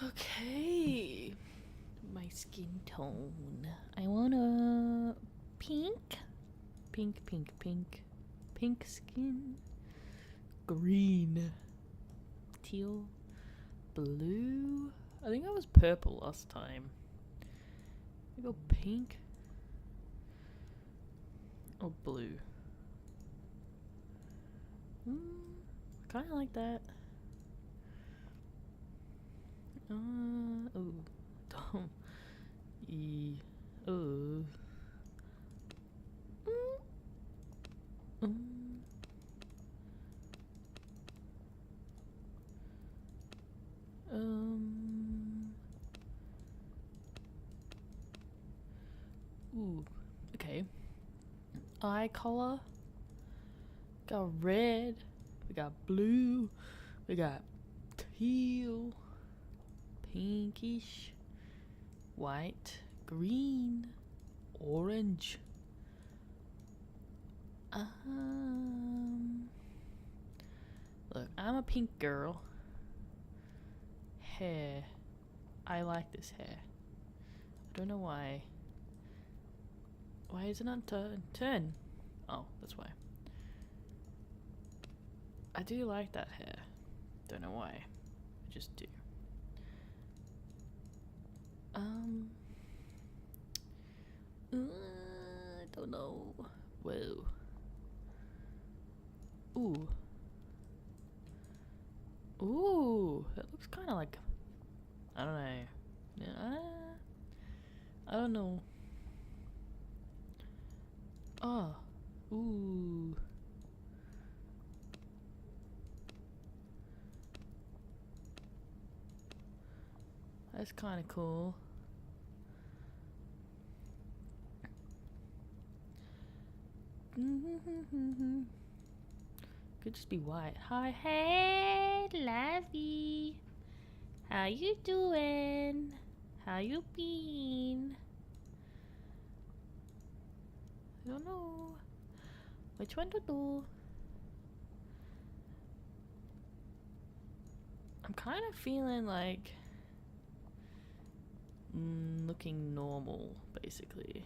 Okay. My skin tone. I want a pink. Pink skin. Green. Teal. Blue. I think I was purple last time. I go pink. Or blue. I kind of like that. Oh. Oh. Ooh. Okay. Eye color. Got red. We got blue. We got teal. Pinkish. White. Green. Orange. Look, I'm a pink girl. Hair. I like this hair. I don't know why. Why is it not turn? Oh, that's why. I do like that hair. Don't know why. I just do. I don't know. Whoa. Ooh. Ooh, that looks kind of like, I don't know. Yeah, I don't know. Oh. Ooh. That's kind of cool. Could just be white. Hi, hey, lovey. How you doing? How you been? I don't know which one to do. I'm kind of feeling like looking normal, basically.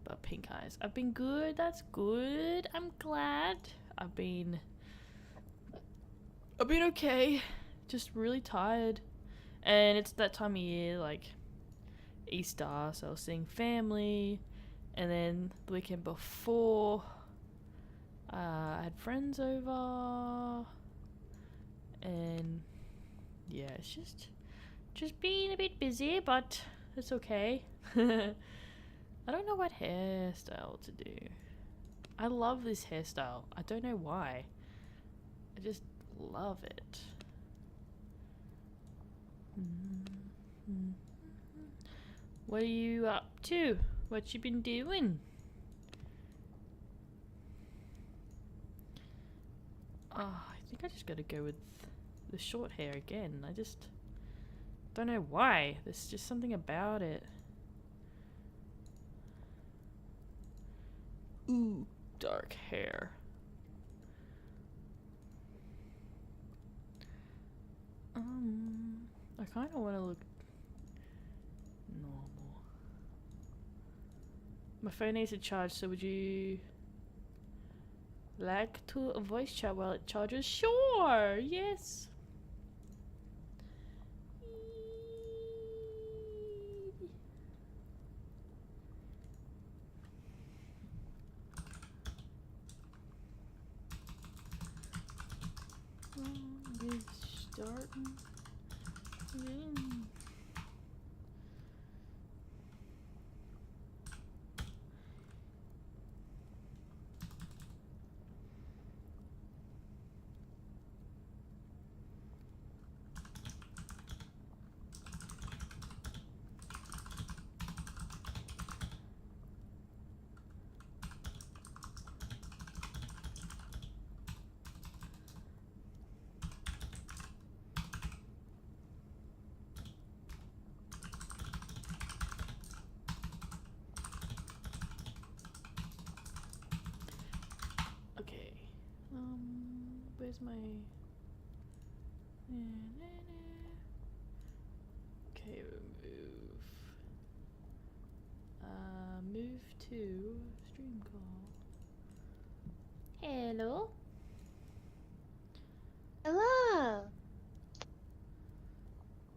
But pink eyes. I've been good. That's good. I'm glad. I've been okay. Just really tired. And it's that time of year, like Easter, so I was seeing family. And then the weekend before, I had friends over. And yeah, it's just being a bit busy, but it's okay. I don't know what hairstyle to do. I love this hairstyle. I don't know why. I just love it. What are you up to? What you been doing? I think I just gotta go with the short hair again. I just don't know why. There's just something about it. Ooh, dark hair. I kind of want to look normal. My phone needs to charge, so would you like to voice chat while it charges? Sure, yes. It's starting again. Okay. Where's my... Okay, move to stream call. Hello. Hello.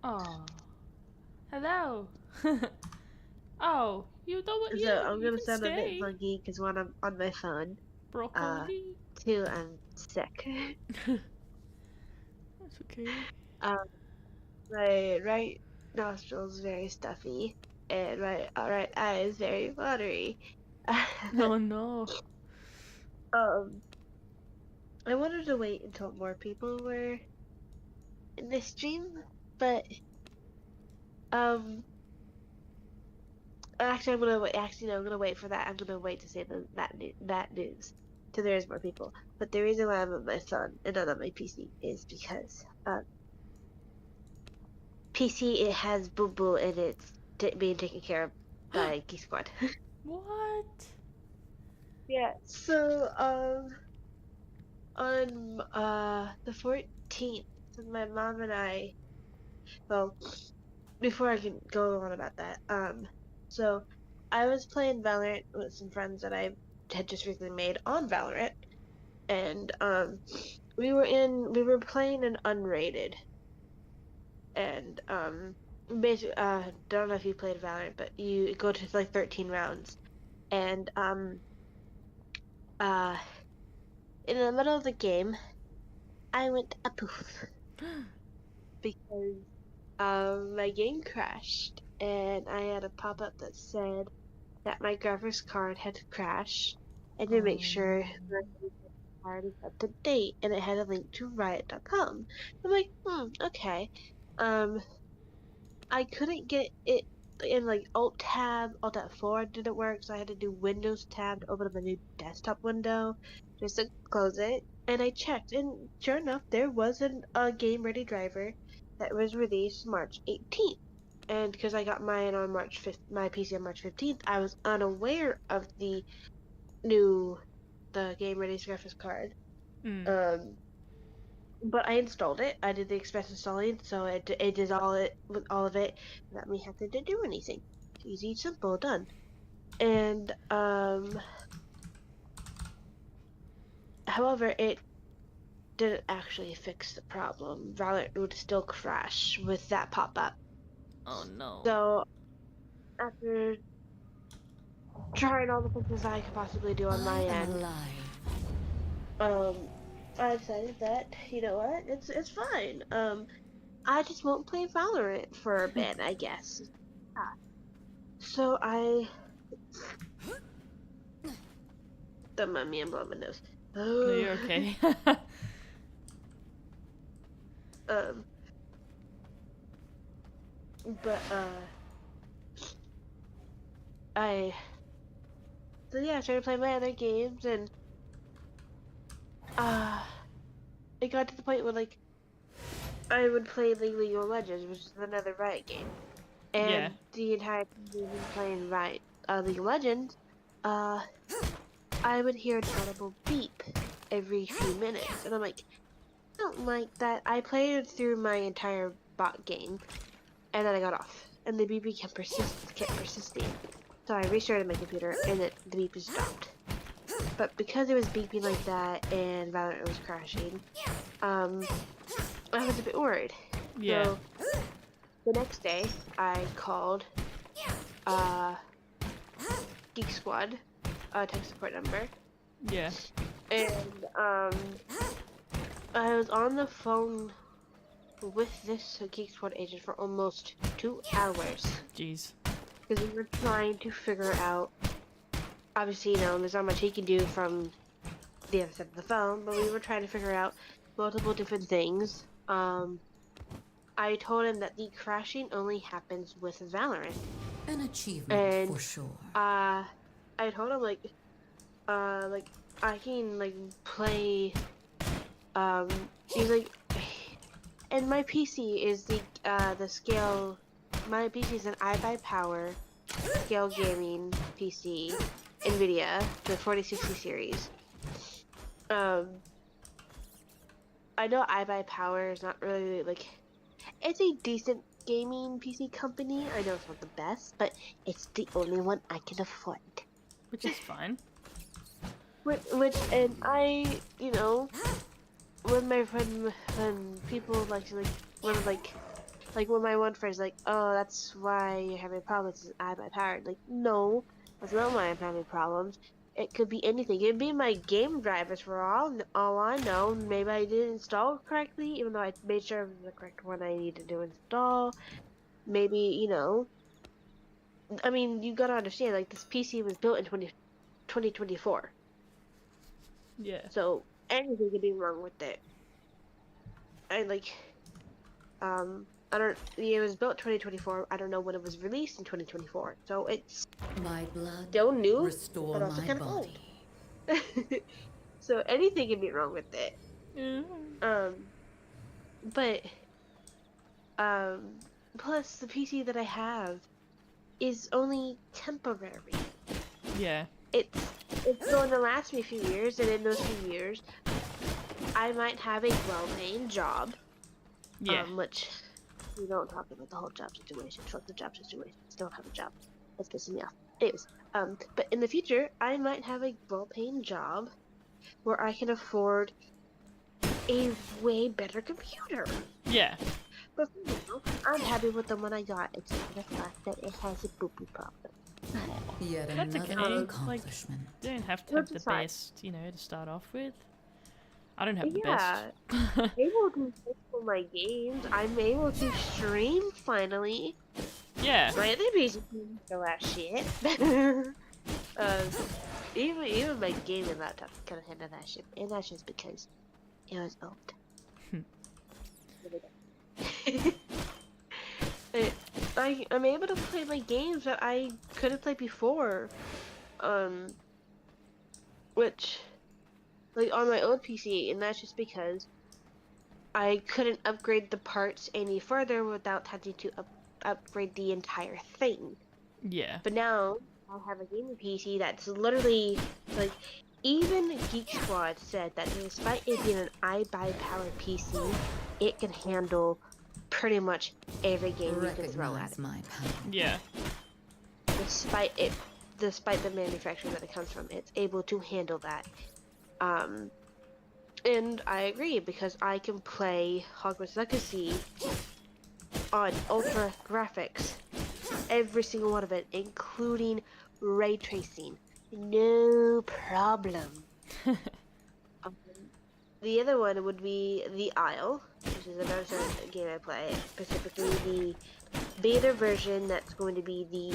Oh. Hello. Oh, you know what? So Yeah, I'm you gonna can sound a bit stay. funky because one, I'm on my phone. Broccoli. Two, I'm sick. That's okay. Um, my right nostril's very stuffy, and my right eye is very watery. No, no. um, I wanted to wait until more people were in the stream, but um, actually, I'm gonna wait. Actually, no, I'm gonna wait for that. I'm gonna wait to say that news till there's more people. But the reason why I'm on my phone and not on my PC is because PC it has Boo Boo and it's being taken care of by Geek Squad. What? Yeah. So on the 14th, my mom and I. Well, before I can go on about that, so I was playing Valorant with some friends that I had just recently made on Valorant, and we were playing an unrated, and basically don't know if you played Valorant, but you go to like 13 rounds, and uh in the middle of the game I went a poof because my game crashed and I had a pop-up that said that my graphics card had crashed and to make sure my graphics card is up to date, and it had a link to riot.com. I'm like, okay. Um, I couldn't get it in like Alt F4 didn't work, so I had to do Windows Tab to open up a new desktop window just to close it. And I checked, and sure enough, there wasn't a game ready driver that was released March 18th. And because I got mine on March 5th, my PC on March 15th, I was unaware of the game ready graphics card. Mm. Um, but I installed it. I did the express installing, so it did all it with all of it without me having to do anything. Easy, simple, done. And however, it didn't actually fix the problem. Valorant would still crash with that pop up. Oh no. So after trying all the fixes I could possibly do on my I am end, alive. um, I decided that you know what, it's fine. I just won't play Valorant for a bit, I guess. Yeah. So I don't mind me, I'm blowing my nose. No, Oh, you're okay. um, but I so yeah, I started playing my other games, and uh, it got to the point where like I would play League of Legends, which is another Riot game, Yeah. and the entire time we've been playing League of Legends, uh, I would hear an audible beep every few minutes, and I'm like, I don't like that. I played it through my entire bot game, and then I got off, and the beep kept persisting. So I restarted my computer, and the beep just stopped. But because it was beeping like that, and Valorant was crashing, I was a bit worried. Yeah. So the next day, I called uh, Geek Squad, tech support number, Yeah. and I was on the phone with this Geek Squad agent for almost 2 hours Jeez. because we were trying to figure out. Obviously, you know, there's not much he can do from the other side of the phone, but we were trying to figure out multiple different things. I told him that the crashing only happens with Valorant, An achievement and for sure. I told him like I can like play he's like, and my PC is the scale. My PC is an iBuyPower scale gaming PC, NVIDIA, the 4060 series. I know iBuyPower is not really like, it's a decent gaming PC company. I know it's not the best, but it's the only one I can afford. Which is fine. And I, you know, when people when my one friend's like, oh, that's why you're having problems. I have my power. Like, no, that's not why I'm having problems. It could be anything. It could be my game drivers for all I know. Maybe I didn't install correctly, even though I made sure it was the correct one I needed to install. Maybe, you know, I mean, you gotta understand, like, this PC was built in 2024. Yeah. So anything could be wrong with it. I like, I don't. It was built 2024. I don't know when it was released in 2024. So it's My blood still new, restore but also my kind of old. body. So anything can be wrong with it. Yeah. But um, plus the PC that I have is only temporary. Yeah. It's going to last me a few years, and in those few years, I might have a well-paying job. Yeah. Which we don't talk about the whole job situation. Fuck the job situation. Still have a job. That's pissing me off. Anyways, but in the future, I might have a well-paying job where I can afford a way better computer. Yeah. But for now, I'm happy with the one I got, except for the fact that it has a boo-boo problem. Yet That's another okay. Like, accomplishment. you don't have to have the best, you know, to start off with. I don't have the Yeah, best. I'm able to play for my games. I'm able to stream finally. Yeah. My other PC can go that shit. Even my gaming laptop kind of handle that shit, and that's just because it was old. I'm able to play my games that I couldn't play before, which, like, on my old PC, and that's just because I couldn't upgrade the parts any further without having to upgrade the entire thing. Yeah. But now I have a gaming PC that's literally, like, even Geek Squad said that despite it being an iBuy-powered PC, it can handle pretty much every game you can throw at it. My power. Yeah. Despite the manufacturer that it comes from, it's able to handle that. And I agree, because I can play Hogwarts Legacy on ultra graphics. Every single one of it, including ray tracing. No problem. The other one would be The Isle, which is another game I play, specifically the beta version that's going to be the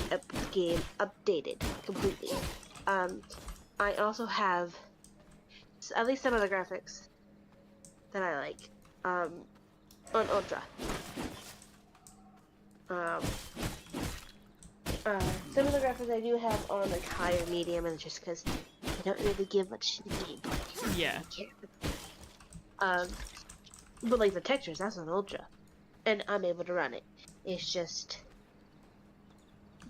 game updated completely. I also have at least some of the graphics that I like on Ultra. Some of the graphics I do have on like higher medium, and just because I don't really give much to the gameplay. Yeah. But like the textures, that's on Ultra, and I'm able to run it. It's just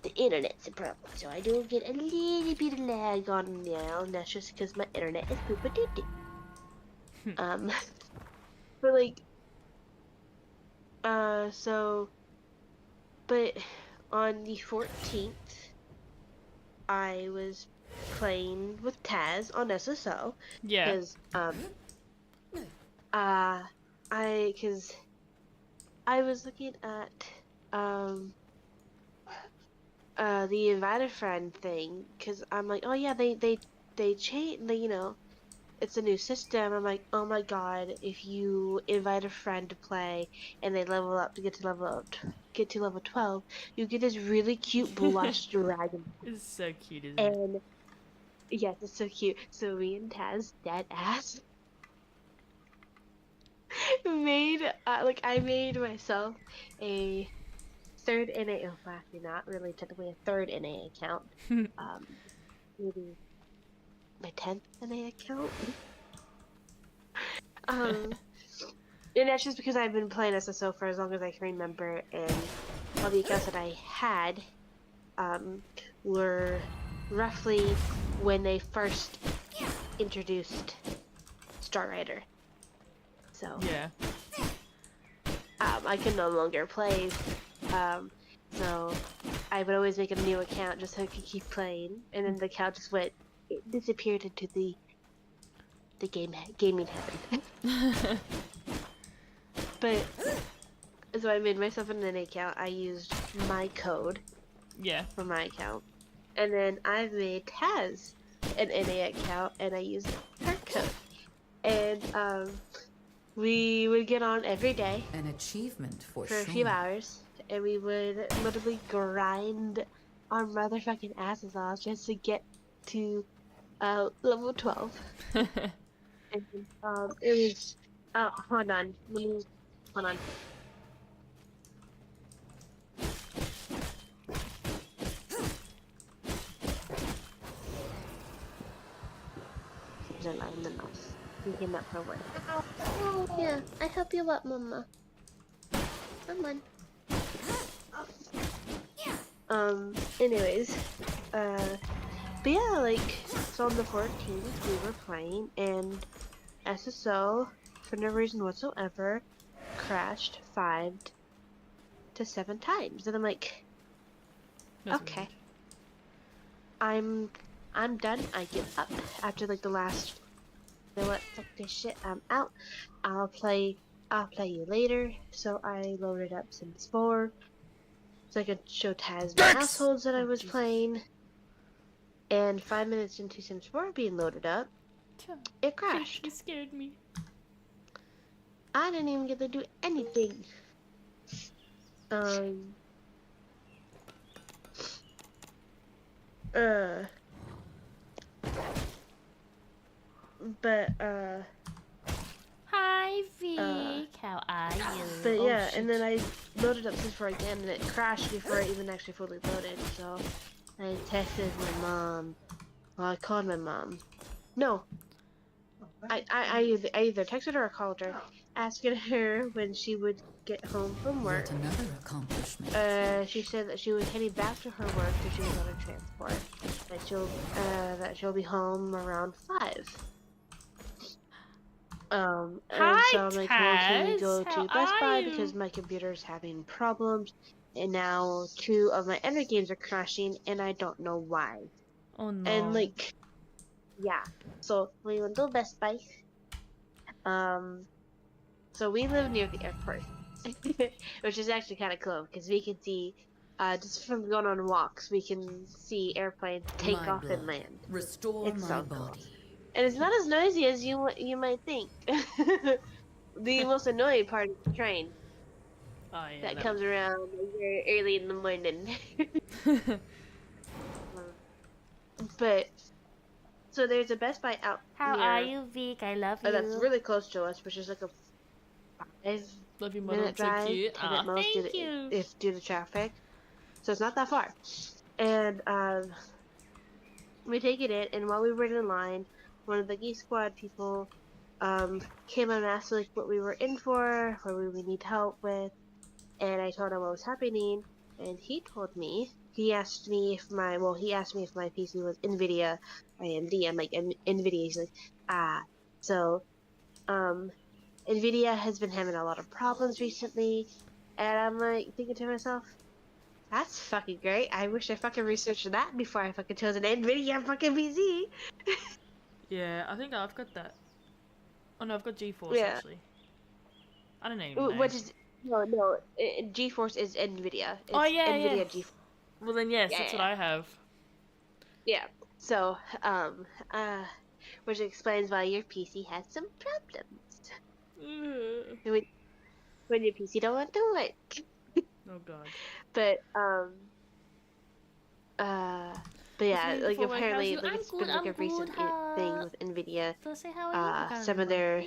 the internet's a problem, so I do get a little bit of lag on now, and that's just because my internet is super doo. But like, but on the 14th, I was playing with Taz on SSO. Yeah. Because, because I was looking at, the invite a friend thing, because I'm like, oh yeah, they changed, you know, it's a new system. I'm like, oh my god, if you invite a friend to play and they level up to get to level 12, you get this really cute blush dragon. It's so cute, isn't it? And yes, it's so cute. So me and Taz, dead ass, I made myself a third NA, oh actually not really technically a third NA account. Maybe my 10th NA account. And that's just because I've been playing SSO for as long as I can remember, and all the accounts that I had were roughly when they first introduced Star Rider. So Yeah. I can no longer play So I would always make a new account just so I could keep playing, and then the account just disappeared into the gaming heaven. But so I made myself an NA account. I used my code for my account, and then I made Taz an NA account, and I used her code. And we would get on every day. An achievement for a few hours, and we would literally grind our motherfucking asses off just to get to level 12. And it was hold on. Hold on. They're loud enough. We came up for work. Oh, yeah. I help you up, Mama. Come on. Anyways, but yeah, like, so on the 14th, we were playing, and SSO, for no reason whatsoever, crashed 5 to 7 times, and I'm like, That's okay. Weird. I'm done. I give up after like the last. You know what? Fuck this shit. I'm out. I'll play you later. So I loaded up Sims 4 so I could show Taz the households that I was playing. And 5 minutes into Sims 4 being loaded up, it crashed. You scared me. I didn't even get to do anything. But Hi Vic, how are you? But yeah, and then I loaded up Sims 4 again, and it crashed before it even actually fully loaded. So I texted my mom. Well, I called my mom. No, I either texted her or called her, asking her when she would get home from work. Yet another accomplishment. She said that she was heading back to her work because she was on a transport. That she'll be home around 5. And so I'm like, well, can we go to Best Buy because my computer's having problems, and now 2 of my other games are crashing, and I don't know why. Oh no. And like, yeah. So we went to Best Buy. So we live near the airport, which is actually kind of cool because we can see, just from going on walks, we can see airplanes take off and land. Restore it's my so body. cool. And it's not as noisy as you might think. The most annoying part is the train that comes around very early in the morning. But so there's a Best Buy out How here. are you, Vic? I love you. That's really close to us, which is like a 5-minute drive, 10 at most due to traffic. So it's not that far. And we take it in, and while we were in line, one of the Geek Squad people came and asked like what we were in for, what we would need help with, and I told him what was happening, and he told me, he asked me if my PC was NVIDIA or AMD. I'm like, NVIDIA. He's like, so NVIDIA has been having a lot of problems recently, and I'm like thinking to myself, that's fucking great. I wish I fucking researched that before I fucking chose an NVIDIA fucking PC. Yeah, I think I've got that. Oh no, I've got GeForce actually. I don't even know. Which is GeForce is NVIDIA. It's NVIDIA GeForce. Well then yes, that's what I have. Yeah. So which explains why your PC has some problems. When your PC don't want to work. Oh god. But yeah, like apparently like it's been like a recent thing with NVIDIA. Some of their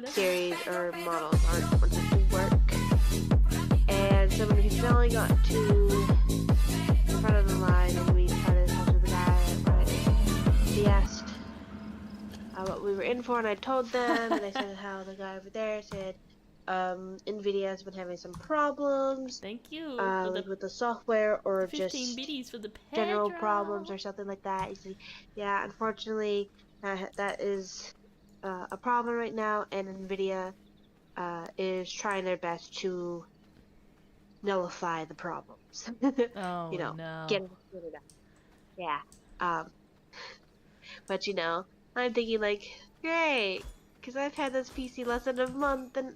series or models aren't going to work. And so when we finally got to the front of the line and we tried to talk to the guy, he asked what we were in for, and I told them, and I said how the guy over there said NVIDIA has been having some problems. Thank you. With the software or just biddies for the general problems or something like that. He's like, yeah, unfortunately, that is a problem right now, and NVIDIA is trying their best to nullify the problems. Oh You know, no. get it sorted out. Yeah. But you know, I'm thinking like, great, because I've had this PC less than a month, and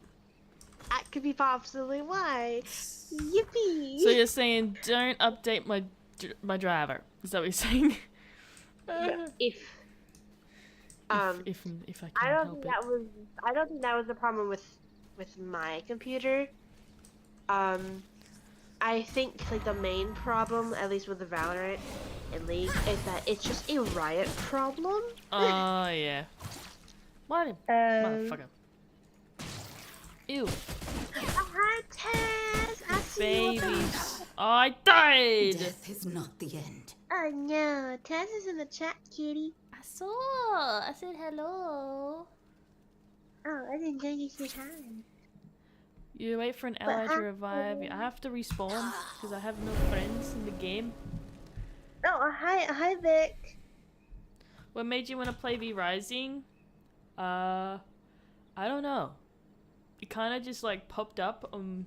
that could be possibly why. Yippee! So you're saying don't update my driver? Is that what you're saying? If If I can help it. I don't think that was the problem with my computer. I think like the main problem, at least with the Valorant and League, is that it's just a riot problem. Oh yeah. What a motherfucker. Ew. Hi, Tess! I see you. Babies. Oh, I died! Death is not the end. Oh no, Tess is in the chat, kitty. I saw. I said hello. Oh, I didn't know you said hi. You wait for an ally to revive. I have to respawn because I have no friends in the game. Oh, hi, Vic. What made you want to play V Rising? I don't know. It kind of just like popped up on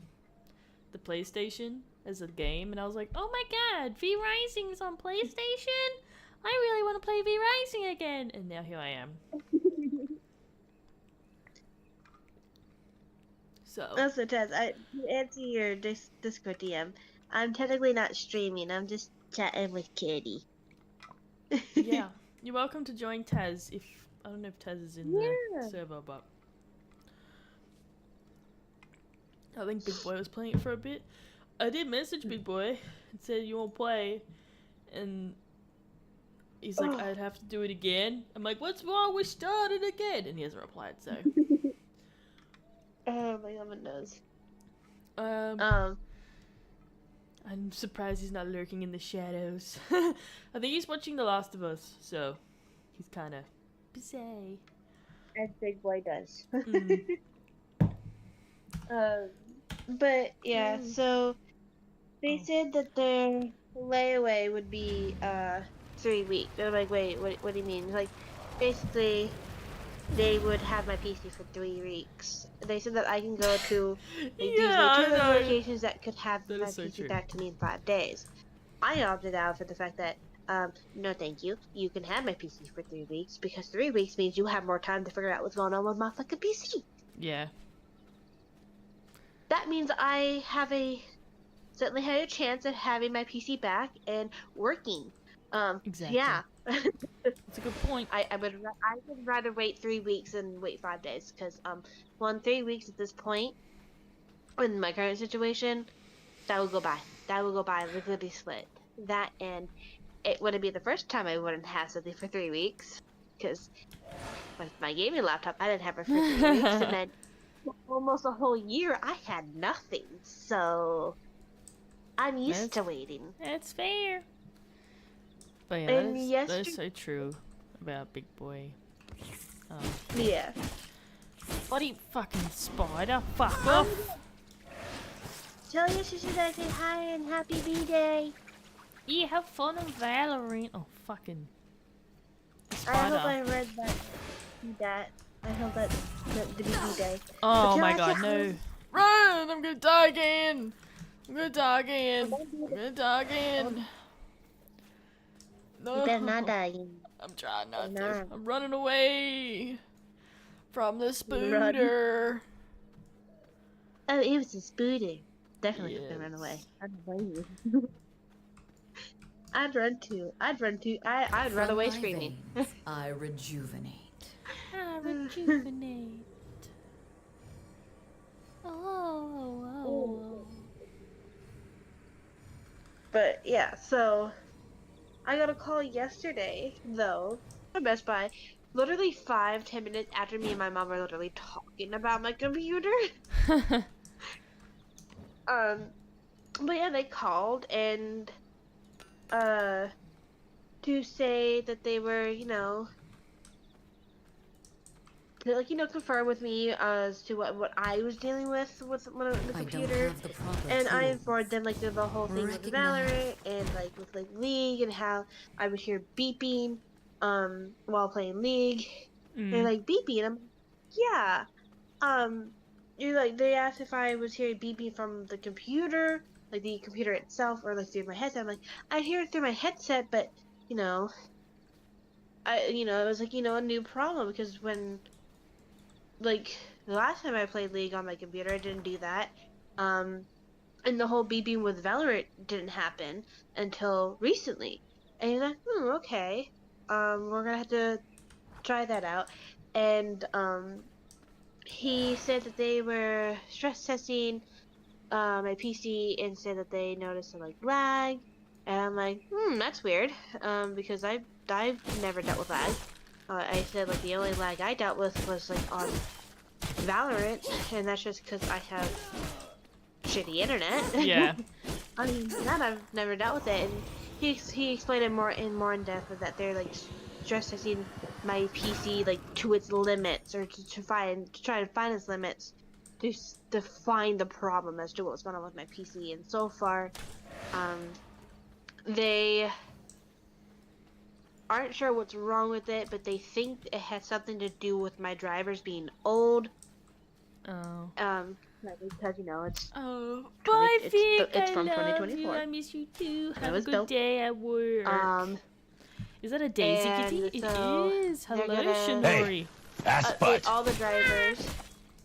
the PlayStation as a game, and I was like, oh my god, V Rising's on PlayStation? I really want to play V Rising again, and now here I am. So. Also, Tess, to answer your Discord DM, I'm technically not streaming. I'm just chatting with Kitty. Yeah, you're welcome to join Taz. If I don't know if Taz is in the server, but I think Big Boy was playing it for a bit. I did message Big Boy and said you won't play, and he's like, I'd have to do it again. I'm like, what's wrong? We started again, and he hasn't replied. So. Oh, my oven knows. I'm surprised he's not lurking in the shadows. I think he's watching The Last of Us, so he's kind of busy. As Big Boy does. Mm. But yeah, so they said that their layaway would be 3 weeks. They're like, wait, what do you mean? Like, basically, they would have my PC for 3 weeks. They said that I can go to these locations that could have my PC back to me in 5 days. I opted out for the fact that, no thank you. You can have my PC for 3 weeks, because 3 weeks means you have more time to figure out what's going on with my fucking PC. Yeah. That means I have certainly had a chance of having my PC back and working. Exactly. Yeah. That's a good point. I would rather wait 3 weeks than wait 5 days, because 3 weeks at this point in my current situation, that would go by. That would go by lickety split. That, and it wouldn't be the first time I wouldn't have something for 3 weeks, because with my gaming laptop I didn't have it for 3 weeks, and then almost a whole year I had nothing. So I'm used to waiting. That's fair. But yeah, that's so true about Big Boy. Yeah. Bloody fucking spider, fuck off! Tell your sister that I say hi and happy B-Day. Yeah, have fun on Valorant. Oh, fucking spider. I hope I read that. I hope that the B-Day. Oh my god, no. Run! I'm gonna die again! I'm gonna die again! I'm gonna die again! No. You better not die again. I'm trying not to. I'm running away from the spooter. Oh, it was a spooter. Definitely gonna run away. I don't blame you. I'd run away screaming. I rejuvenate. I rejuvenate. Oh. But yeah, so I got a call yesterday, though, from Best Buy, literally 5-10 minutes after me and my mom were literally talking about my computer. But yeah, they called and to say that they were, confirm with me as to what I was dealing with the computer. And I informed them the whole thing with Valorant and with League, and how I would hear beeping while playing League. And beeping, I'm yeah. They asked if I was hearing beeping from the computer like the computer itself or like through my headset. I'm like, I hear it through my headset, but you know, it was like, a new problem because when like the last time I played League on my computer, I didn't do that. And the whole beeping with Valorant didn't happen until recently. And you're like, okay. We're gonna have to try that out. And he said that they were stress testing my PC and said that they noticed some like lag. And I'm like, that's weird. Because I've never dealt with lag. I said like the only lag I dealt with was like on Valorant, and that's just because I have shitty internet. Yeah. I mean, that I've never dealt with it, and he explained it more in depth that they're like stress testing my PC like to its limits, or to try and find its limits to find the problem as to what's going on with my PC. And so far, they aren't sure what's wrong with it, but they think it has something to do with my drivers being old. Oh. Because it's Oh, 20 bye, it's Vic. it's I from love 2024. you. I miss you too. It Have a was good dope. day at work. Is that a Daisy and Kitty? so It is. they're Hello, gonna- Shinori. all the drivers.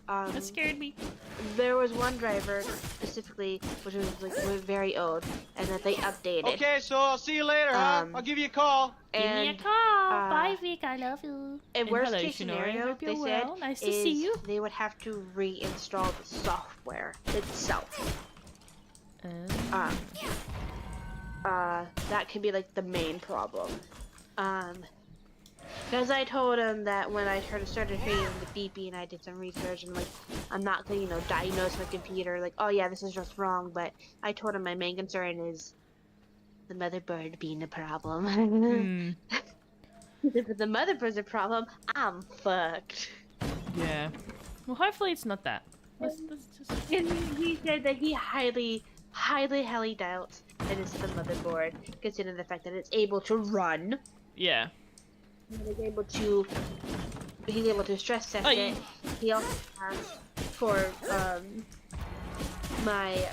That scared me. There was one driver specifically, which was like very old, and that they updated. Okay, so I'll see you later, huh? I'll give you a call. Give me a And call. Bye, Vic. I love you. in And worst hello, case Shinori. scenario, Hope you're they said well. Nice to is see you. they would have to reinstall the software itself. That could be like the main problem. Because I told him that when I started hearing the beeping, I did some research, and like I'm not gonna diagnose my computer like, oh yeah, this is just wrong. But I told him my main concern is the motherboard being a problem. If the motherboard's a problem, I'm fucked. Yeah. Well, hopefully it's not that. Let's just... And he said that he highly doubts that it's the motherboard, considering the fact that it's able to run. Yeah. And he's able to stress test it. He also asked for my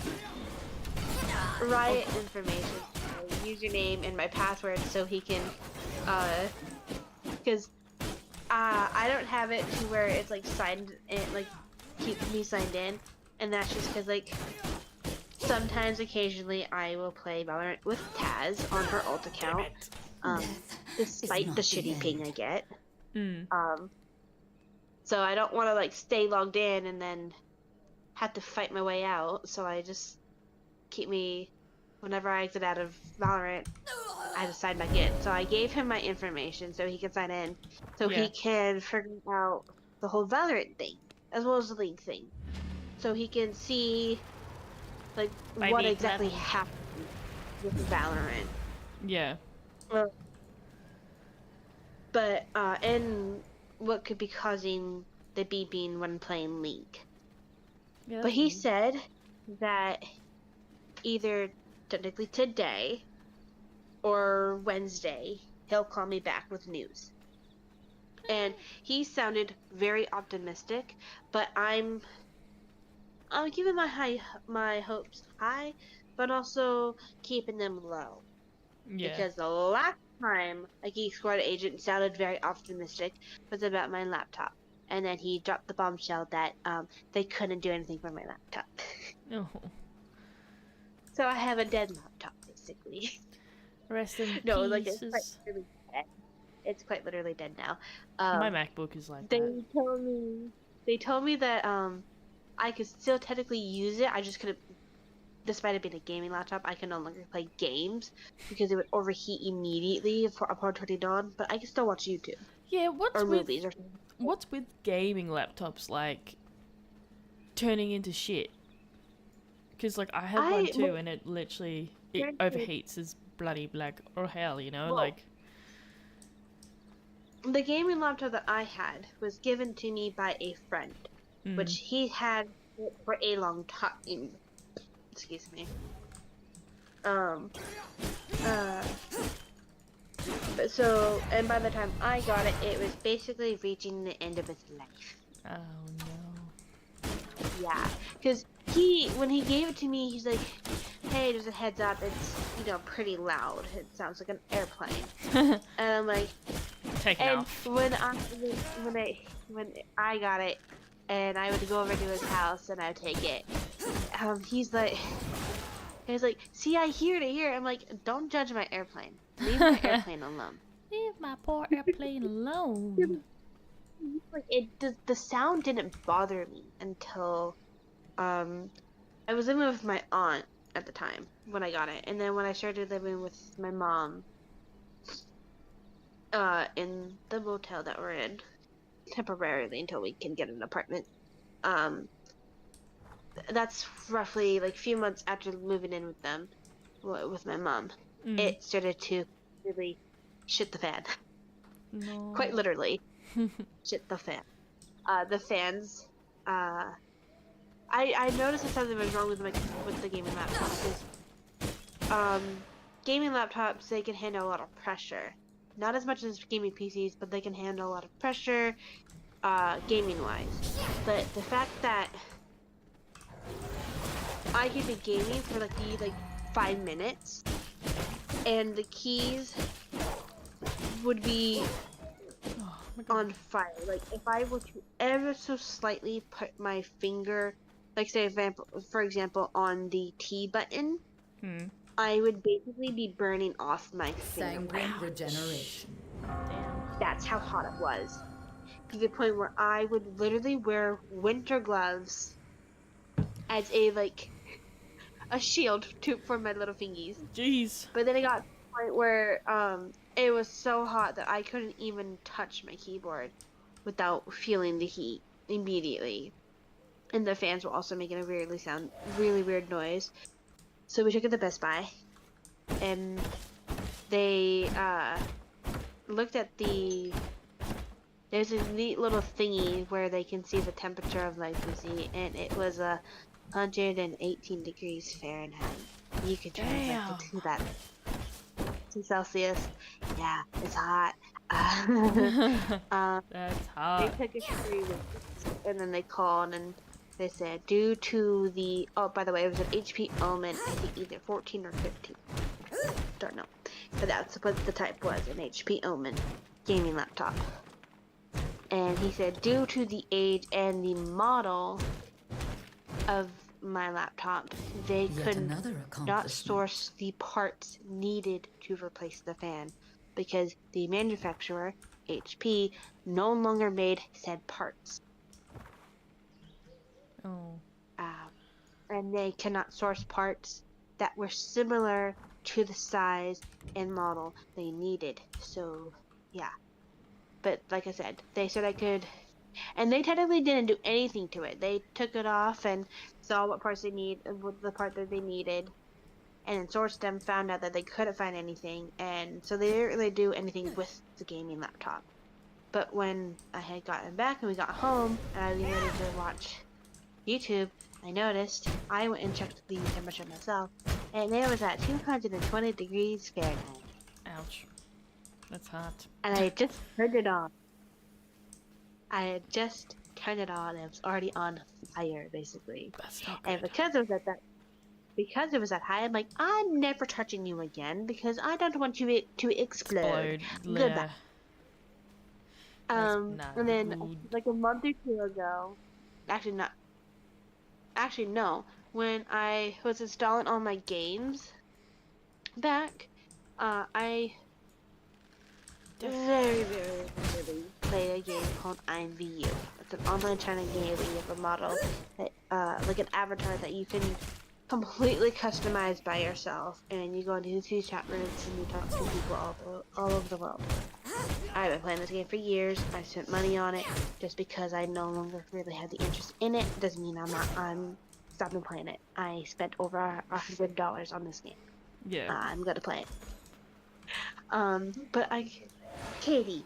Riot information, my username and my password, so he can because I don't have it to where it's like signed in, like keeps me signed in, and that's just because like sometimes occasionally I will play Valorant with Taz on her alt account, despite the shitty ping I get. So I don't want to like stay logged in and then have to fight my way out, so I just keep me, whenever I exit out of Valorant, I just sign back in. So I gave him my information so he can sign in, so he can figure out the whole Valorant thing, as well as the League thing. So he can see, like, what exactly happened with Valorant. Yeah. But, and what could be causing the beeping when playing League. Yeah, but he said that either technically today or Wednesday, he'll call me back with news. And he sounded very optimistic, but I'm keeping my hopes high, but also keeping them low. Yeah. Because the last time a Geek Squad agent sounded very optimistic was about my laptop. And then he dropped the bombshell that they couldn't do anything for my laptop. Oh. So I have a dead laptop, basically. Rest in pieces. No, like, it's quite literally dead. It's quite literally dead now. My MacBook is like that. They told me that I could still technically use it. I just couldn't, despite it being a gaming laptop, I can no longer play games because it would overheat immediately upon turning on. But I can still watch YouTube. Yeah, movies or something. What's with gaming laptops like turning into shit? Because like I have one too, and it literally overheats as bloody black or hell, like. The gaming laptop that I had was given to me by a friend, which he had for a long time. Excuse me. So, and by the time I got it, it was basically reaching the end of its life. Oh no. Yeah, because when he gave it to me, he's like, hey, there's a heads up, it's, pretty loud. It sounds like an airplane. And I'm like, Take it and off. when I got it, and I would go over to his house and I'd take it, he's like, see, I hear it. I'm like, don't judge my airplane. Leave my airplane alone. Leave my poor airplane alone. Like the sound didn't bother me until I was living with my aunt at the time when I got it, and then when I started living with my mom in the motel that we're in temporarily until we can get an apartment, that's roughly like a few months after moving in with them, with my mom, it started to really shit the fan. No. Quite literally shit the fan. The fans, I noticed that something was wrong with the gaming laptop, because gaming laptops, they can handle a lot of pressure. Not as much as gaming PCs, but they can handle a lot of pressure, gaming wise. But the fact that I could be gaming for like 5 minutes, and the keys would be on fire. Like if I were to ever so slightly put my finger, like say for example, on the T button, I would basically be burning off my finger. Sanguine regeneration. That's how hot it was. To the point where I would literally wear winter gloves as a shield for my little fingies. Jeez. But then it got to the point where it was so hot that I couldn't even touch my keyboard without feeling the heat immediately. And the fans were also making a really weird noise. So we took it to Best Buy, and they looked at there's a neat little thingy where they can see the temperature of my PC, and it was 118 degrees Fahrenheit. You can translate it to that to Celsius. Yeah, it's hot. That's hot. They took it 3 weeks, and then they called and they said due to the by the way, it was an HP Omen, I think either 14 or 15. Don't know, but that's what the type was, an HP Omen gaming laptop. And he said due to the age and the model of my laptop, they could not source the parts needed to replace the fan, because the manufacturer, HP, no longer made said parts. Oh. And they cannot source parts that were similar to the size and model they needed. So, yeah. But like I said, they said I could, and they technically didn't do anything to it. They took it off and saw what parts they need, the part that they needed, and then sourced them, found out that they couldn't find anything, and so they didn't really do anything with the gaming laptop. But when I had gotten back and we got home, and I was ready to watch YouTube, I noticed, I went and checked the temperature myself, and it was at 220 degrees Fahrenheit. Ouch. That's hot. And I had just turned it on. And it was already on fire, basically. That's not good. And because it was that high, I'm like, I'm never touching you again because I don't want you to explode. Goodbye. And then like a month or two ago, actually no, when I was installing all my games back, I very play a game called I'm VU. It's an online China game where you have a model that, like an avatar that you can completely customize by yourself, and you go into these chat rooms and you talk to people all over the world. I've been playing this game for years. I spent money on it. Just because I no longer really have the interest in it doesn't mean I'm stopping playing it. I spent over $100 on this game. Yeah. I'm gonna play it. But Katie,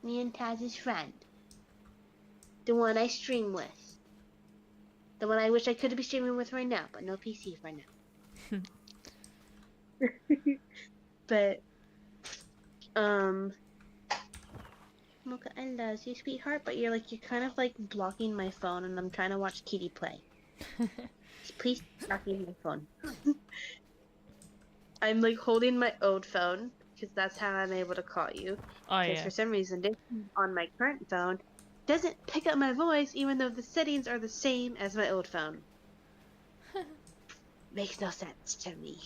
me and Taz's friend, the one I stream with, the one I wish I could be streaming with right now, but no PC right now. But, Mocha, I love you, sweetheart, but you're kind of like blocking my phone, and I'm trying to watch Kitty play. please stop talking my phone. I'm like holding my old phone because that's how I'm able to call you. Oh Because yeah. for some reason, this on my current phone doesn't pick up my voice, even though the settings are the same as my old phone. Makes no sense to me.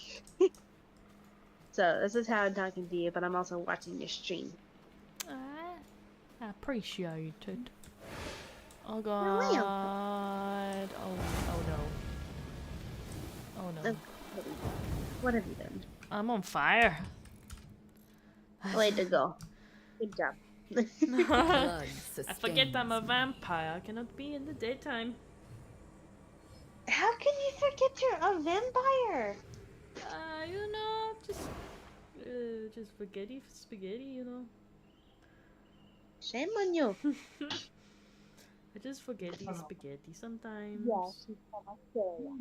So this is how I'm talking to you, but I'm also watching your stream. I appreciate it. Oh You're god. Oh no. Oh no. welcome. What have you done? I'm on fire. Way to go. Good job. Blood I forget I'm a sustains me. vampire. I cannot be in the daytime. How can you forget you're a vampire? You know, just spaghetti, you know. Shame on you. I just spaghetti sometimes. Yeah, she's from Australia.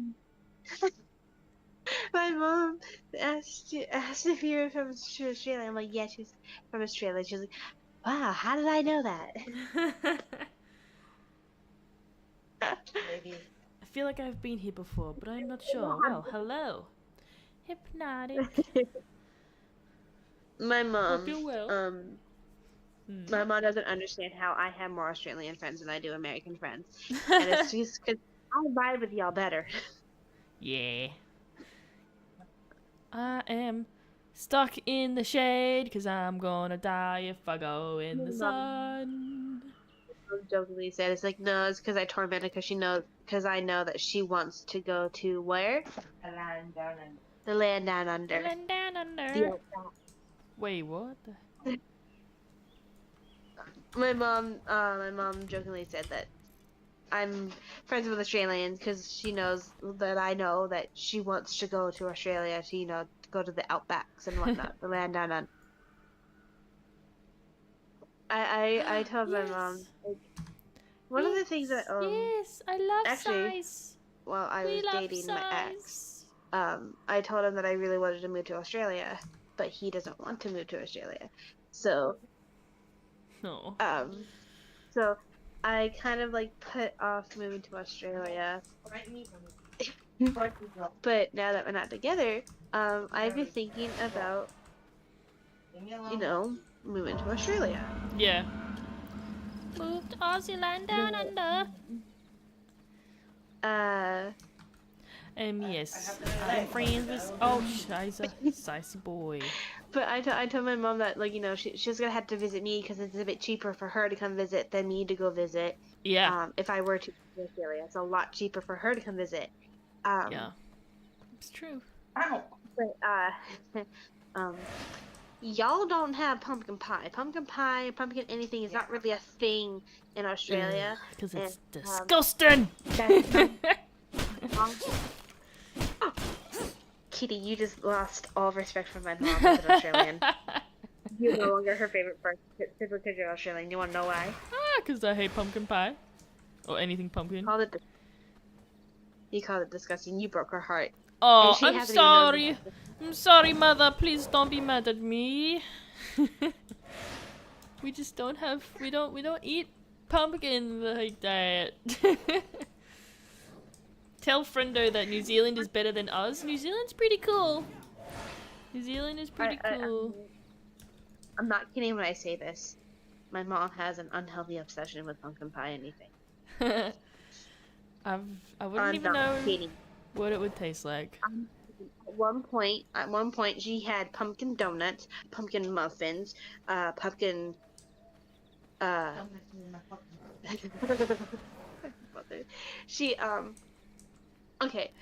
My mom asked if you were from Australia. I'm like, yeah, she's from Australia. She's like, wow, how did I know that? I feel like I've been here before, but I'm not sure. Well, hello. Hypnotic. My mom, Hope you're well. my mom doesn't understand how I have more Australian friends than I do American friends, and it's just because I vibe with y'all better. Yeah. I am stuck in the shade because I'm gonna die if I go in the sun. Jokingly said, it's like, no, it's because I torment her because I know that she wants to go to where? The land down under. The land down under. Land down under. The outback. Wait, what? My mom jokingly said that I'm friends with Australians because she knows that I know that she wants to go to Australia to, go to the outbacks and whatnot, the land down under. I told my mom, like, one of the things that yes, I love actually, size. while I We was love dating my ex, size. I told him that I really wanted to move to Australia, but he doesn't want to move to Australia. So, No. so I kind of like put off moving to Australia. But now that we're not together, I've been thinking about, moving to Australia. Yeah. Moved to Aussie land down under. Yes, I'm friends with. Oh, Shiza boy. But I told my mom that, like, she's gonna have to visit me because it's a bit cheaper for her to come visit than me to go visit. Yeah. If I were to go to Australia, it's a lot cheaper for her to come visit. Yeah. It's true. But y'all don't have pumpkin pie. Pumpkin pie, pumpkin anything is not really a thing in Australia. Because it's and, disgusting. Kitty, you just lost all respect for my mom as an Australian. You're no longer her favorite person simply because you're Australian. You want to know why? Because I hate pumpkin pie. Or anything pumpkin. You called it disgusting. You broke her heart. Oh, I'm sorry. I'm sorry, mother. Please don't be mad at me. We just don't have. We don't eat pumpkin like that. Tell Friendo that New Zealand is better than us. New Zealand's pretty cool. New Zealand is pretty cool. I'm not kidding when I say this. My mom has an unhealthy obsession with pumpkin pie anything. I wouldn't even know what it would taste like. At one point, she had pumpkin donuts, pumpkin muffins, pumpkin. She Okay.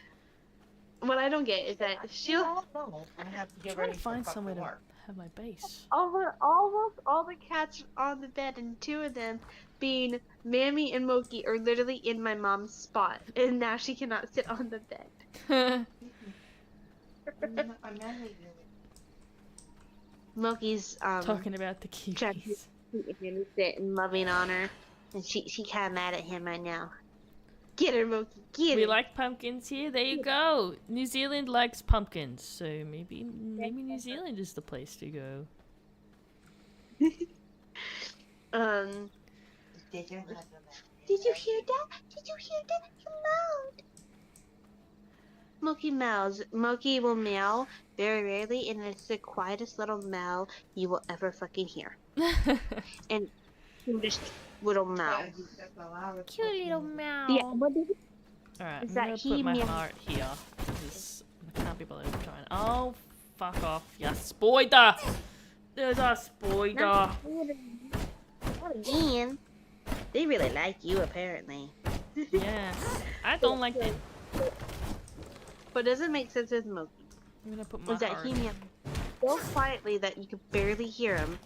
What I don't get is that she'll. I'm trying to find somewhere to have my base. Almost all the cats on the bed, and two of them, being Mammy and Moki, are literally in my mom's spot, and now she cannot sit on the bed. Moki's talking about the keys. Trying to get him to sit and loving on her, and she kind of mad at him right now. Get her, Moki. Get her. We like pumpkins here. There you go. New Zealand likes pumpkins, so maybe New Zealand is the place to go. Did you hear that? Did you hear that? You loud. Moki meows. Moki will meow very rarely, and it's the quietest little meow you will ever fucking hear. And he just little meow. Cute little meow. Yeah, what is it? Alright, Is I'm that gonna he put my meow- heart here. Because I can't be bothered trying. Oh, fuck off, you spider! There's a spider! Not again. They really like you, apparently. Yes, I don't like them. What doesn't make sense with Moki I'm gonna put my is that heart. he meows so quietly that you can barely hear him.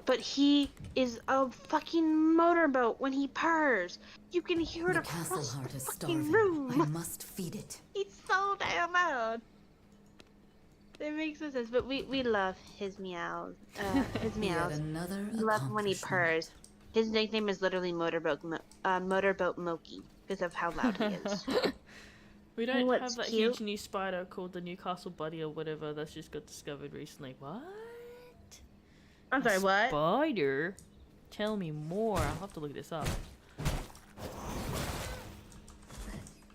But he is a fucking motorboat when he purrs. You can hear it The castle across heart the is fucking starving. room. I must feed it. He's so damn loud. It makes no sense, but we love his meows. His Yet meows. another We love him when he accomplishment. purrs. His nickname is literally Motorboat Moki because of how loud he is. We don't what's have that cute? huge new spider called the Newcastle Buddy or whatever that's just got discovered recently. What? I'm A sorry, what? Spider? Tell me more. I'll have to look this up.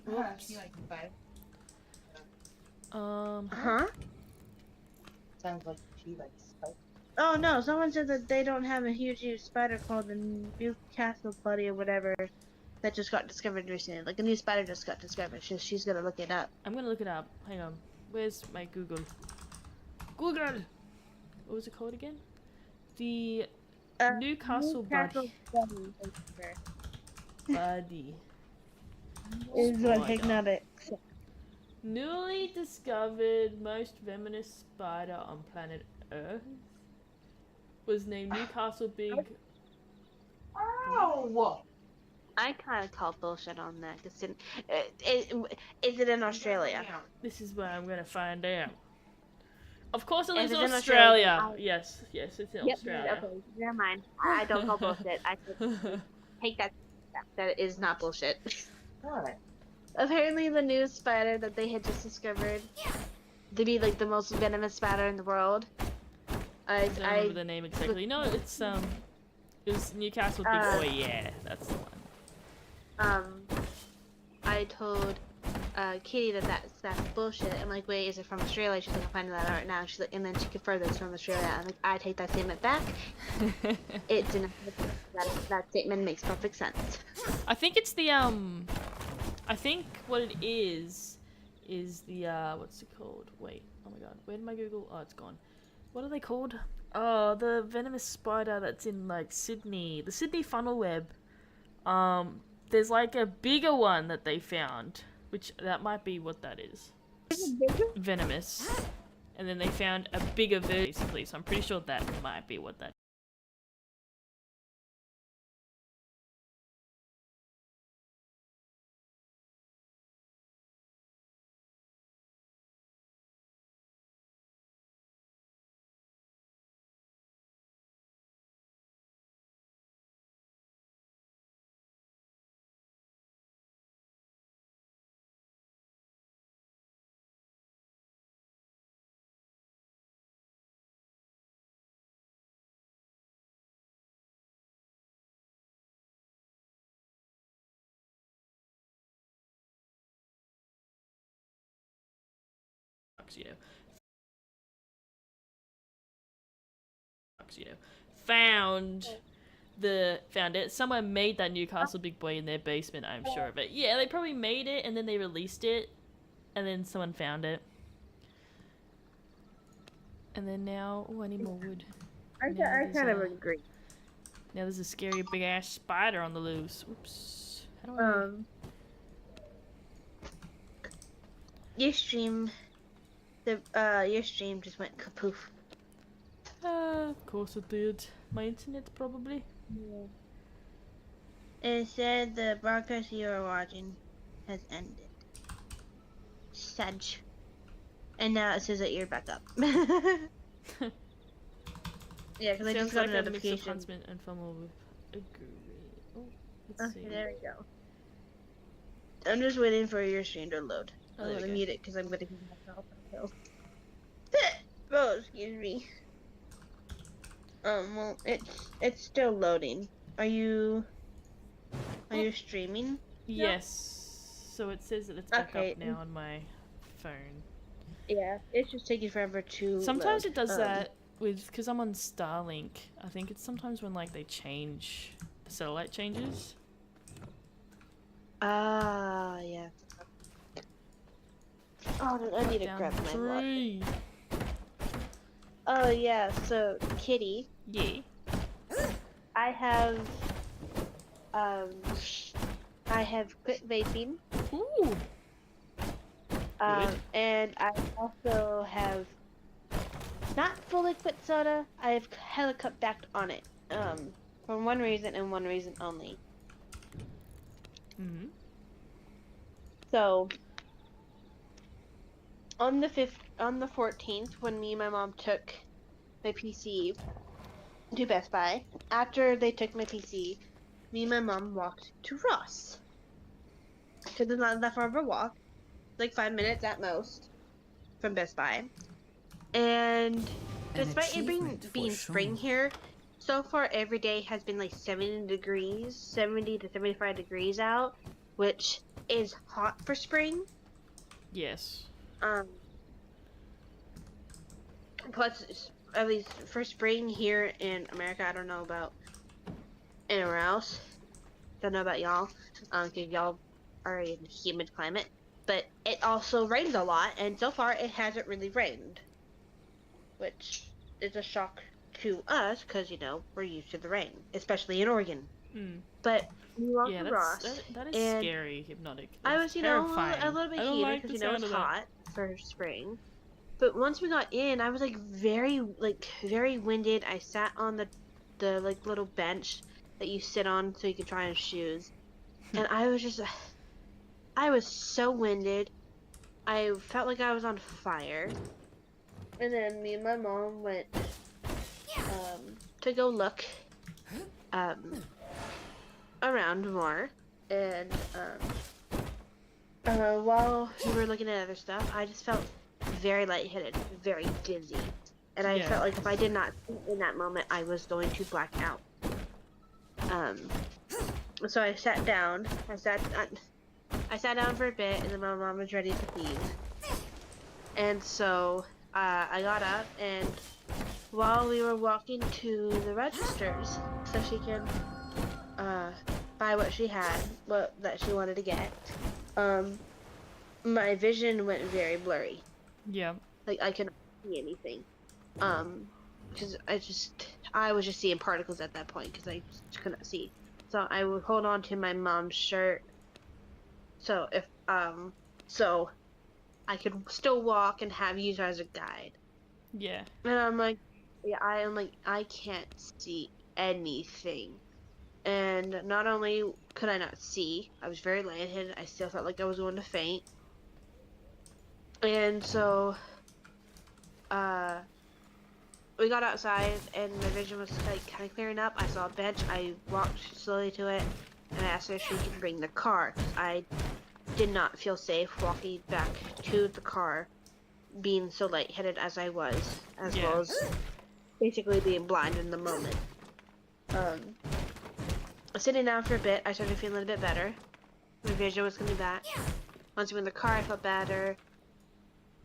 Whoops. Huh? Sounds like she likes spice. Oh no, someone said that they don't have a huge spider called the Newcastle Buddy or whatever that just got discovered recently. Like a new spider just got discovered. She's gonna look it up. I'm gonna look it up. Hang on. Where's my Google? Google! What was it called again? The Newcastle Buddy. Buddy. Is what Spider. hypnotics. Newly discovered most venomous spider on planet Earth was named Newcastle Big. Oh! I kind of call bullshit on that. Cause is it in Australia? This is where I'm gonna find out. Of course it If lives in it's in Australia. Australia, Yes, yes, it's in Yep. Australia. Okay. Never mind. I don't call bullshit. I take that. That is not bullshit. What? Apparently, the new spider that they had just discovered to be like the most venomous spider in the world. I don't remember the name exactly. No, it's it was Newcastle Big Boy. Yeah, that's the one. I told Kitty that's bullshit. I'm like, wait, is it from Australia? She's like, I'm finding that out right now. She's like, and then she confirmed it's from Australia. I'm like, I take that statement back. It didn't. That statement makes perfect sense. I think it's the I think what it is the what's it called? Wait, oh my god, where did my Google? Oh, it's gone. What are they called? Oh, the venomous spider that's in like Sydney, the Sydney funnel web. There's like a bigger one that they found, which that might be what that is. Venomous, and then they found a bigger version basically. So I'm pretty sure that might be what that is. You know, found it. Someone made that Newcastle Big Boy in their basement, I'm sure of it. Yeah, they probably made it and then they released it, and then someone found it, and then now, oh, I need more wood. I kind of agree. Now there's a scary big ass spider on the loose. Oops. How do I? Your stream just went kapoof. Of course it did. My internet probably. Yeah. It said the broadcast you are watching has ended. Sedge. And now it says that you're back up. Yeah, because I just got a mix of notification. Huntsman and Fummel with agree. Oh, let's Okay, see. there we go. I'm just waiting for your stream to load. I'm Oh, gonna okay. mute it because I'm gonna give myself a pill. Oh, excuse me. Well, it's still loading. Are you streaming? Yes. so it says that it's back Okay. up now on my phone. Yeah, it's just taking forever to Sometimes load. it does that with, because I'm on Starlink. I think it's sometimes when like they change, the satellite changes. Ah, yeah. Oh, I need to Down grab the my water. tree. Oh yeah, so Kitty, Yeah. I have quit vaping. Ooh. And I also have not fully quit soda. I've hella cut back on it. For one reason and one reason only. Mm-hmm. So on the 14th, when me and my mom took my PC to Best Buy, after they took my PC, me and my mom walked to Ross. Because it's not that far of a walk, like 5 minutes at most from Best Buy. And despite it being spring here, so far every day has been like 70 degrees, 70 to 75 degrees out, which is hot for spring. Yes. Plus, at least for spring here in America, I don't know about anywhere else. Don't know about y'all, because y'all are in a humid climate. But it also rains a lot, and so far it hasn't really rained, which is a shock to us because we're used to the rain, especially in Oregon. Mm. But we walked Yeah, to Ross, that is and scary, hypnotic. I That's was, terrifying. a little bit I don't heated like because the it was sound of that. hot for spring. But once we got in, I was like very winded. I sat on the like little bench that you sit on so you can try on shoes, and I was so winded. I felt like I was on fire. And then me and my mom went to go look around more, and while we were looking at other stuff, I just felt very lightheaded, very dizzy, and I felt like if I did not sleep in that moment, I was going to black out. So I sat down. I sat down for a bit, and then my mom was ready to leave. And so I got up, and while we were walking to the registers, so she can buy what she had, that she wanted to get, my vision went very blurry. Yeah. Like I couldn't see anything. Because I was just seeing particles at that point because I just couldn't see. So I would hold on to my mom's shirt. So so I could still walk and have you as a guide. Yeah. And I'm like, I can't see anything. And not only could I not see, I was very lightheaded. I still felt like I was going to faint. And so, we got outside, and my vision was like kind of clearing up. I saw a bench. I walked slowly to it, and I asked her if she could bring the car. I did not feel safe walking back to the car, being so lightheaded as I was, as well as basically being blind in the moment. Sitting down for a bit, I started feeling a little bit better. My vision was coming back. Once we were in the car, I felt better.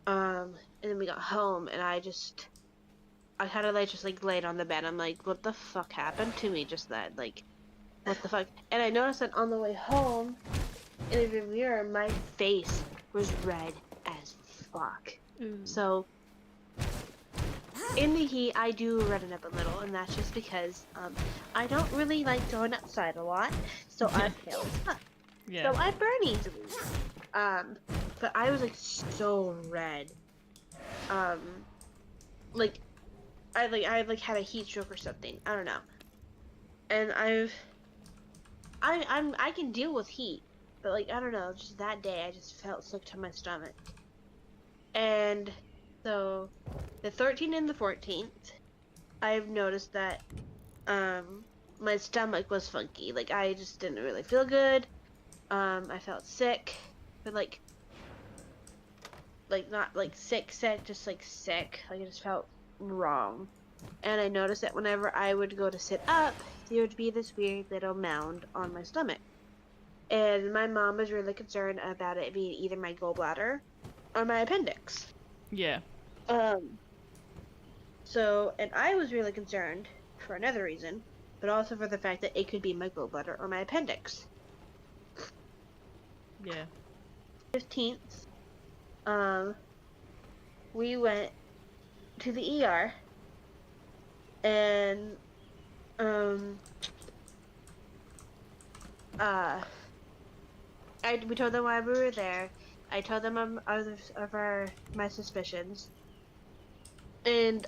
And then we got home, and I kind of just laid on the bed. I'm like, what the fuck happened to me just then? Like, what the fuck? And I noticed that on the way home, in the mirror, my face was red as fuck. Ooh. So, in the heat, I do redden up a little, and that's just because I don't really like going outside a lot, so I'm pale as fuck. Yeah. So I burn easily. But I was so red. I had a heat stroke or something. I don't know. And I can deal with heat, but I don't know. Just that day, I just felt sick to my stomach. And so, the 13th and the 14th, I've noticed that my stomach was funky. I just didn't really feel good. I felt sick, but not sick, just sick. I just felt wrong. And I noticed that whenever I would go to sit up, there would be this weird little mound on my stomach. and my mom was really concerned about it being either my gallbladder or my appendix. Yeah. So, and I was really concerned for another reason, but also for the fact that it could be my gallbladder or my appendix. Yeah. 15th, we went to the ER, and, we told them why we were there. I told them of my suspicions, and,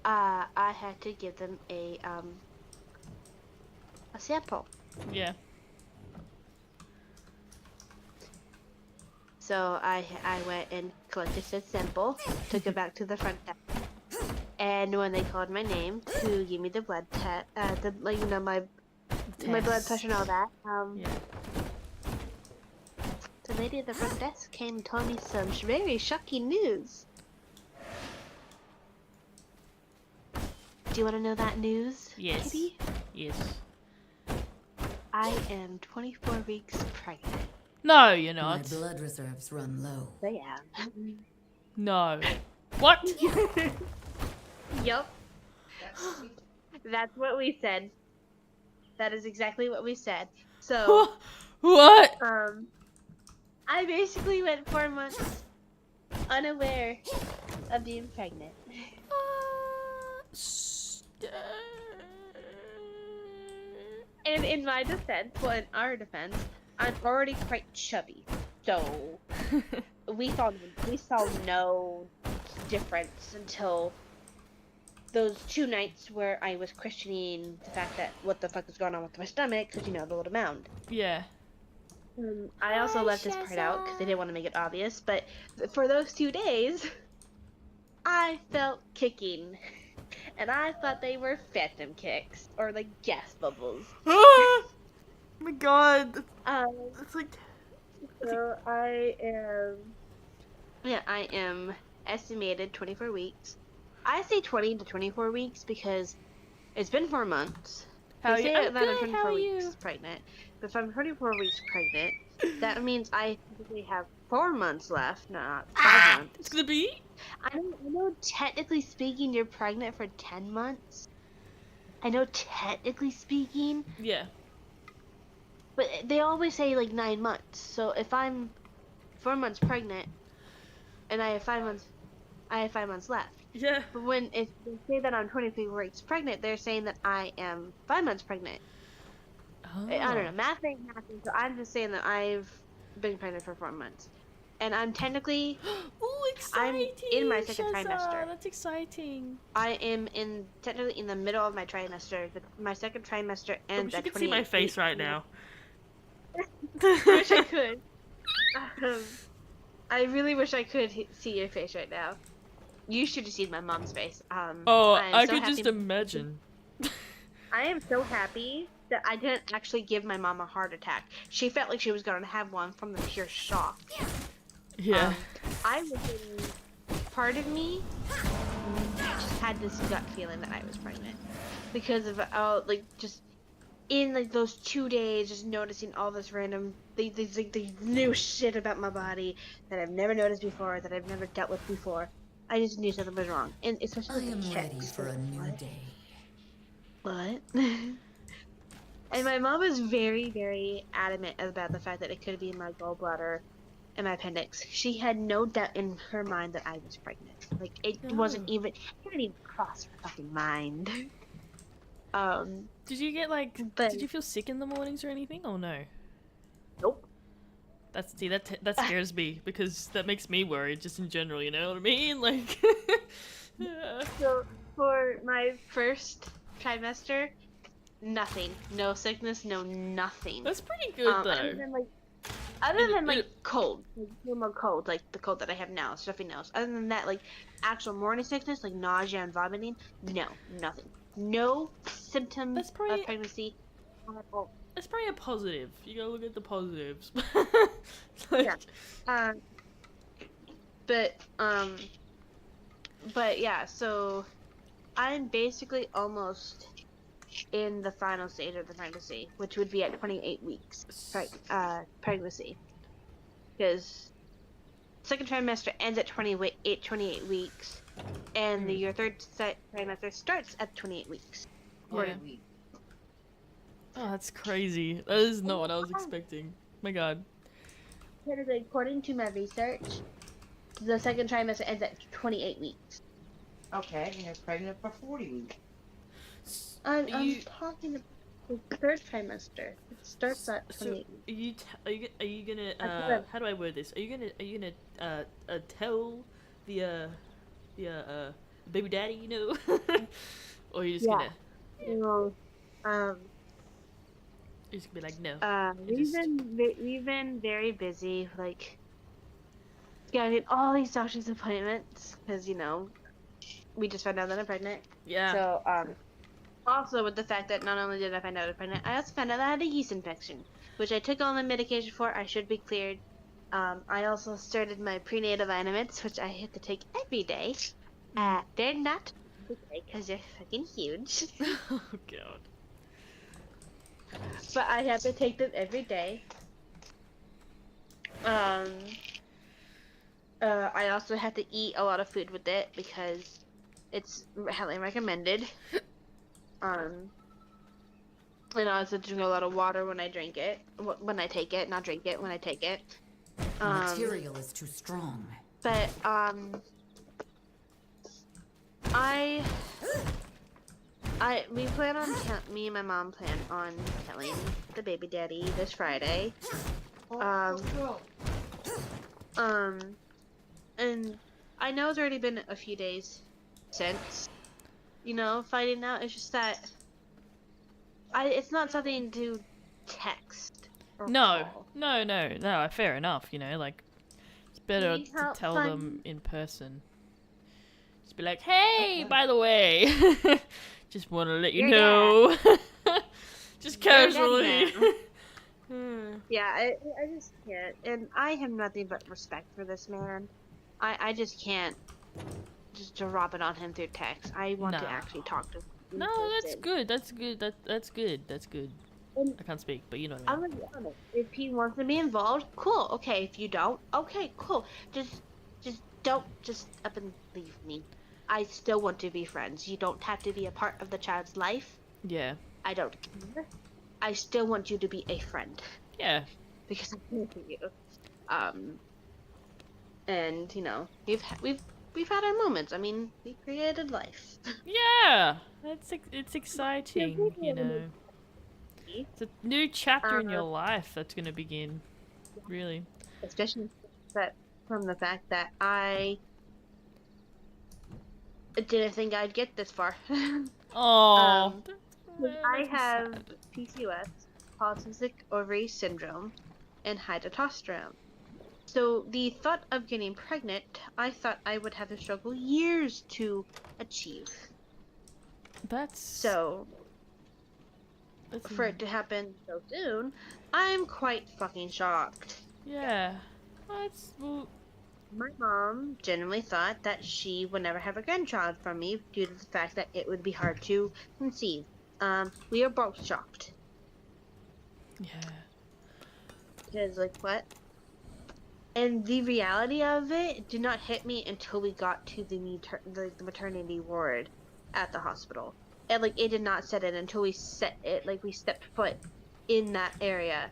I had to give them a sample. Yeah. So I went and collected the sample, took it back to the front desk, and when they called my name to give me the blood test, my blood pressure and all that, Yeah. the lady at the front desk came and told me some very shocking news. Do you want to know that news, Yes. Kitty? Yes. I am 24 weeks pregnant. No, you're My not. blood reserves run low. I am. No. What? Yup. That's what we said. That is exactly what we said. So, What? I basically went 4 months unaware of being pregnant. And in my defense, well, in our defense, I'm already quite chubby. So, we saw no difference until those 2 nights where I was questioning the fact that what the fuck is going on with my stomach, because, the little mound. Yeah. I also left this part out because I didn't want to make it obvious, but for those 2 days, I felt kicking. And I thought they were phantom kicks, or like gas bubbles. Oh my god. It's like... So I am estimated 24 weeks. I say 20 to 24 weeks because it's been 4 months. How are They you? say I'm that I'm good, 24 how are weeks you? pregnant. But if I'm 24 weeks pregnant, that means I typically have 4 months left, not 5 months. It's gonna be? I know technically speaking you're pregnant for 10 months. I know technically speaking, Yeah. but they always say like 9 months. So if I'm 4 months pregnant and I have 5 months left. Yeah. But if they say that I'm 23 weeks pregnant, they're saying that I am 5 months pregnant. Oh. I don't know, math ain't happening, so I'm just saying that I've been pregnant for 4 months. And I'm technically, Ooh, exciting! I'm in my second Shazza, trimester. That's exciting. I am technically in the middle of my trimester, my second trimester ends You at can 28 see my face weeks. right now. I wish I could. I really wish I could see your face right now. You should have seen my mom's face. Oh, I'm I so could happy- just imagine. I am so happy that I didn't actually give my mom a heart attack. She felt like she was going to have one from the pure shock. Yeah. I was in, part of me just had this gut feeling that I was pregnant because of just in like those 2 days, just noticing all this random these new shit about my body that I've never noticed before, that I've never dealt with before. I just knew something was wrong, and especially I with the am ready checks. for a new day. What? And my mom was very, very adamant about the fact that it could be my gallbladder and my appendix. She had no doubt in her mind that I was pregnant. Like, it wasn't even, it didn't even cross her fucking mind. Did you get but- did you feel sick in the mornings or anything? Oh no. Nope. That scares me because that makes me worried just in general, you know what I mean? Like, yeah. So, for my first trimester, nothing. No sickness, no nothing. That's pretty good though. Other than cold, like normal cold, like the cold that I have now, stuffy nose. Other than that, like actual morning sickness, like nausea and vomiting, no, nothing. No symptoms That's pretty- of pregnancy at all. That's probably a positive. You gotta look at the positives. Yeah. But yeah, so I'm basically almost in the final stage of the pregnancy, which would be at 28 weeks pregnancy. Because second trimester ends at 28 weeks, and your third trimester starts at 28 weeks. Yeah. Oh, that's crazy. That is not what I was expecting. My god. According to my research, the second trimester ends at 28 weeks. Okay, and you're pregnant for 40 weeks. I'm talking about the third trimester. It starts at 28 weeks. Are you gonna how do I word this? Are you gonna tell the baby daddy, you know? Or are you just gonna You're just gonna be like, no. we've been very busy, like getting all these doctor's appointments because we just found out that I'm pregnant. Yeah. So also with the fact that not only did I find out I'm pregnant, I also found out I had a yeast infection, which I took all the medication for. I should be cleared. I also started my prenatal vitamins, which I have to take every day. They're not because they're fucking huge. Oh god. But I have to take them every day. I also have to eat a lot of food with it because it's highly recommended. And I also drink a lot of water when I drink it. When I take it, not drink it, when I take it. The material is too strong. But, me and my mom plan on telling the baby daddy this Friday. And I know it's already been a few days since, finding out. It's just that it's not something to text or call. No, fair enough, like, it's better See to how tell fun- them in person. Just be like, hey, by the way, just want to let you You're know. Just You're dead casually. Yeah, I just can't. And I have nothing but respect for this man. I just can't just drop it on him through text. I want to No. actually talk to him. in No, that's person. good. That's good. And I can't speak, but you know what I I'm mean. gonna be honest. If he wants to be involved, cool. Okay, if you don't, okay, cool. Just don't up and leave me. I still want to be friends. You don't have to be a part of the child's life. Yeah. I don't care. I still want you to be a friend Yeah. because I care for you. And we've had our moments. I mean, we created life. Yeah. It's exciting, It's a new chapter in your life that's gonna begin. Really. Especially from the fact that I didn't think I'd get this far. Oh. I have PCOS, polycystic ovary syndrome, and high testosterone. So the thought of getting pregnant, I thought I would have to struggle years to achieve. So for it to happen so soon, I'm quite fucking shocked. Yeah. My mom genuinely thought that she would never have a grandchild from me due to the fact that it would be hard to conceive. We are both shocked. Yeah. Because, what? And the reality of it did not hit me until we got to the maternity ward at the hospital. And, it did not set in until we stepped foot in that area.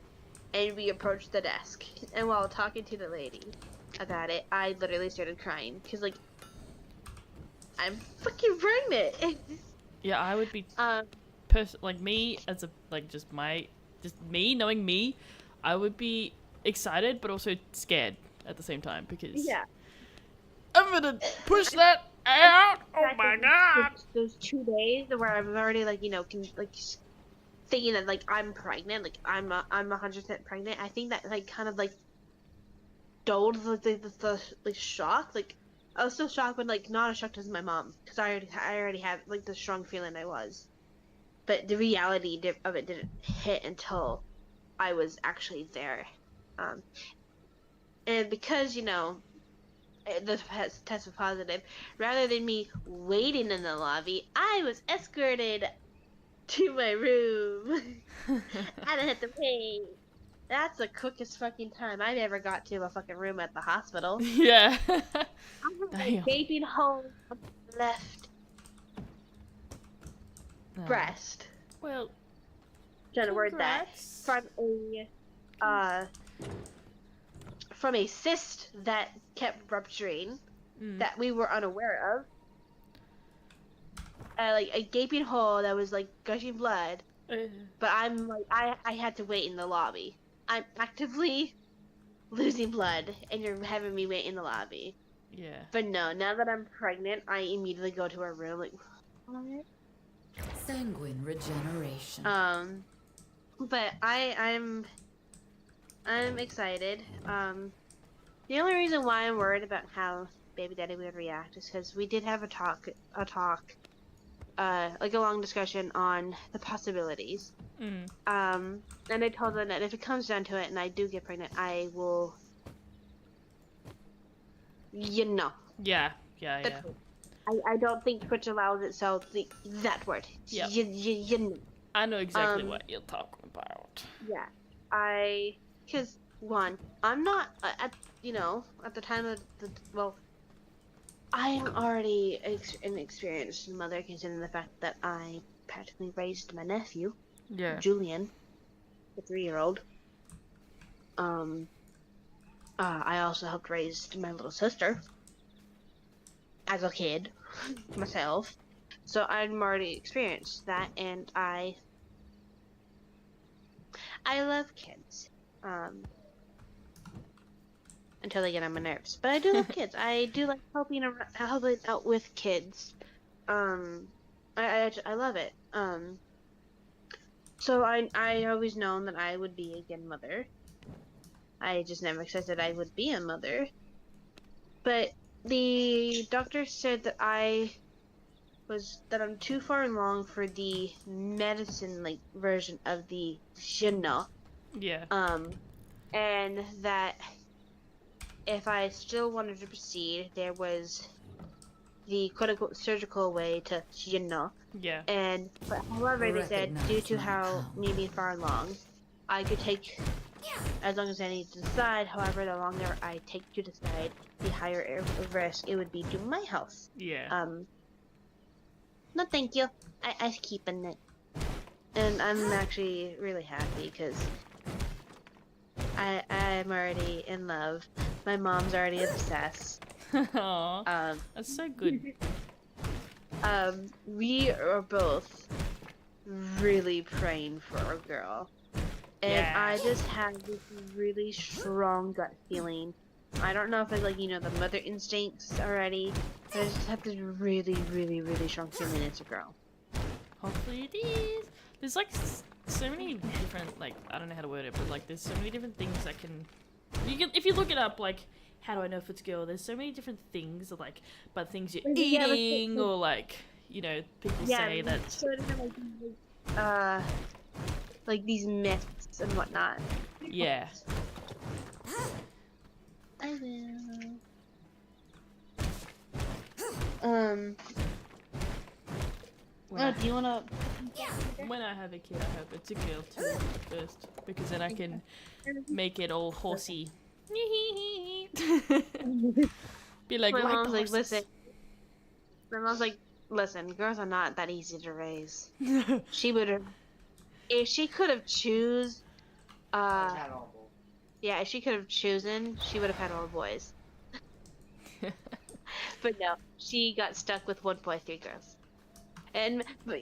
And we approached the desk. And while talking to the lady about it, I literally started crying. Because, I'm fucking pregnant! Yeah, I would be... me as a just me knowing me, I would be excited but also scared at the same time because I'm gonna push that out. Oh my god! Those 2 days where I'm already thinking that I'm pregnant, I'm 100% pregnant. I think that kind of dulled the shock. I was so shocked, but not as shocked as my mom because I already have the strong feeling I was. But the reality of it didn't hit until I was actually there. And because, the test was positive, rather than me waiting in the lobby, I was escorted to my room. I don't have to wait. That's the quickest fucking time I've ever got to a fucking room at the hospital. Yeah. I have a Damn. gaping hole on the left breast. Well, Trying to word that. congrats. From a cyst that kept rupturing that we were unaware of. Like a gaping hole that was like gushing blood. But I'm like, I had to wait in the lobby. I'm actively losing blood, and you're having me wait in the lobby. Yeah. But no, now that I'm pregnant, I immediately go to her room, like, what? Sanguine regeneration. But I'm excited. The only reason why I'm worried about how baby daddy would react is because we did have a talk, like a long discussion on the possibilities. And I told them that if it comes down to it and I do get pregnant, I will, Yeah. I don't think Twitch allows itself that word. Yep. You know. I know exactly what you're talking about. Yeah. Because one, I'm not at the time of I'm already an experienced mother, considering the fact that I practically raised my nephew, Julian, the 3-year-old. I also helped raise my little sister as a kid myself, so I'm already experienced that, and I love kids. Until they get on my nerves, but I do love kids. I do like helping out with kids. I love it. So I always known that I would be a good mother. I just never accepted I would be a mother. But the doctor said that I'm too far along for the medicine version of the Jinn. Yeah. And that if I still wanted to proceed, there was the quote-unquote surgical way to Jinn. Yeah. But however, they said due to how me being far along, I could take as long as I need to decide. However, the longer I take to decide, the higher risk it would be to my health. Yeah. No, thank you. I keeping it, and I'm actually really happy because I'm already in love. My mom's already obsessed. Aww. That's so good. We are both really praying for a girl. And I just have this really strong gut feeling. I don't know if it's the mother instincts already, but I just have this really, really, really strong feeling it's a girl. Hopefully it is. There's so many different, I don't know how to word it, but there's so many different things that if you look it up, how do I know if it's a girl? There's so many different things, about things you're eating, or people say that. Sort of these myths and whatnot. Yeah. I will. Do you wanna? When I have a kid, I hope it's a girl too first, because then I can make it all horsey. Be like, My mom's the like, horses. listen. My mom's like, listen, girls are not that easy to raise. She would have, if she could have choose, if she could have chosen, she would have had all boys. But no, she got stuck with 1 boy, 3 girls. But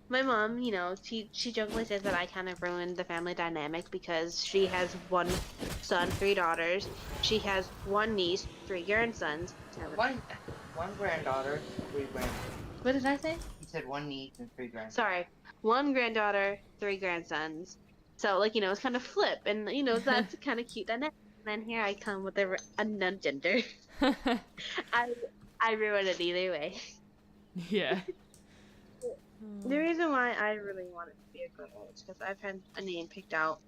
my mom, she jokingly says that I kind of ruined the family dynamic because she has 1 son, 3 daughters. She has 1 niece, 3 grandsons. One granddaughter, 3 grandsons. What did I say? You said 1 niece and 3 grandsons. Sorry, 1 granddaughter, 3 grandsons. So it's kind of flip, and that's kind of cute dynamic. And then here I come with a unknown gender. I ruin it either way. Yeah. The reason why I really want it to be a girl is because I've had a name picked out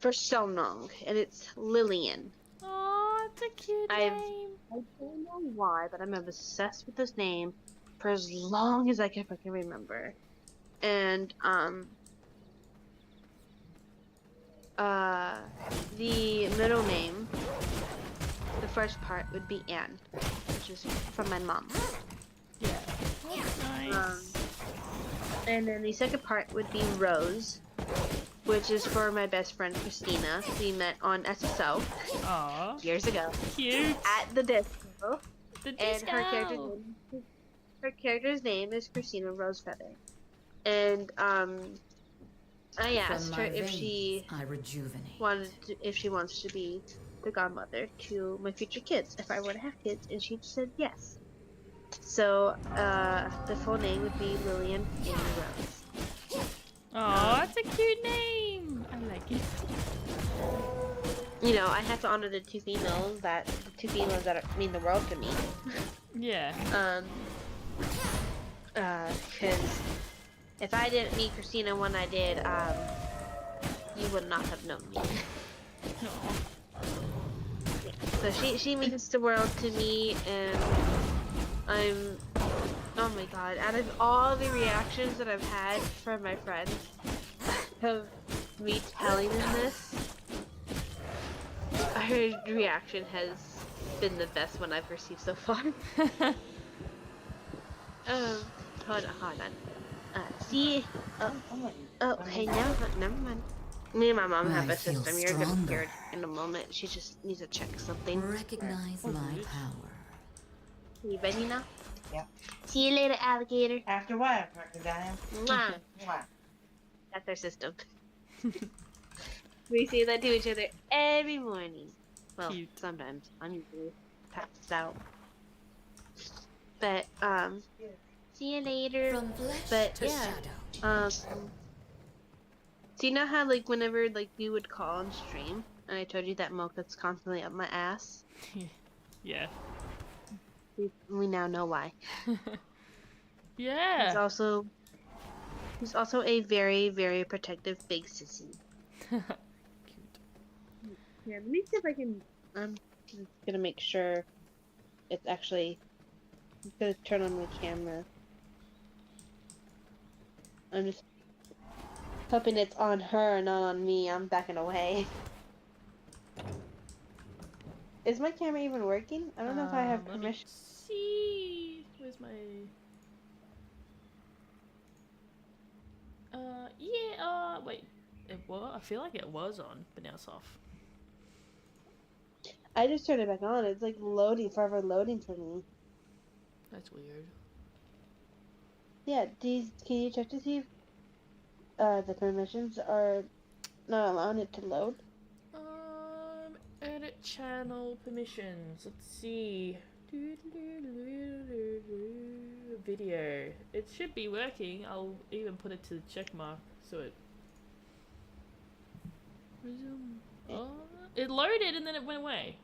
for so long, and it's Lillian. Oh, it's a cute name. I don't know why, but I'm obsessed with this name for as long as I can fucking remember. And the middle name, the first part would be Anne, which is from my mom. Yeah. Nice. And then the second part would be Rose, which is for my best friend Christina. We met on SSO Aw. years ago Cute. at the disco. The And disco. her character's name is Christina Rosefeather. And I asked her if she I rejuvenate. if she wants to be the godmother to my future kids, if I were to have kids, and she said yes. So the full name would be Lillian Amy Rose. Aw, that's a cute name. I like it. You know, I have to honor the two females that mean the world to me. Yeah. Because if I didn't meet Christina when I did, you would not have known me. Aw. So she means the world to me, and oh my god, out of all the reactions that I've had from my friends of me telling them this, her reaction has been the best one I've received so far. Hold on. See, okay, never mind. Me and my mom have I a feel system. You're gonna stronger. hear it in a moment. She just needs to check something. Recognize my power. You ready now? Yeah. See you later, alligator. After what, Crocodile? Mwah. Mwah. That's our system. We say that to each other every morning. Well, Cute. sometimes. I'm usually passed out. But, see you later. From flesh But, to yeah. shadow. So you know how, like, whenever, like, we would call and stream, and I told you that Mocha's constantly up my ass? Yeah. We now know why. Yeah. He's also a very, very protective big sissy. Cute. Yeah, let me see if I can. I'm just gonna make sure it's actually. I'm gonna turn on my camera. I'm just hoping it's on her, not on me. I'm backing away. Is my camera even working? I don't know if I have Let me permission. see. Where's my? Yeah. Wait. It was. I feel like it was on, but now it's off. I just turned it back on. It's like loading, forever loading for me. That's weird. Yeah, can you check to see if the permissions are not allowing it to load? Edit channel permissions. Let's see. Video. It should be working. I'll even put it to the check mark so it. Resume. Oh, it loaded and then it went away.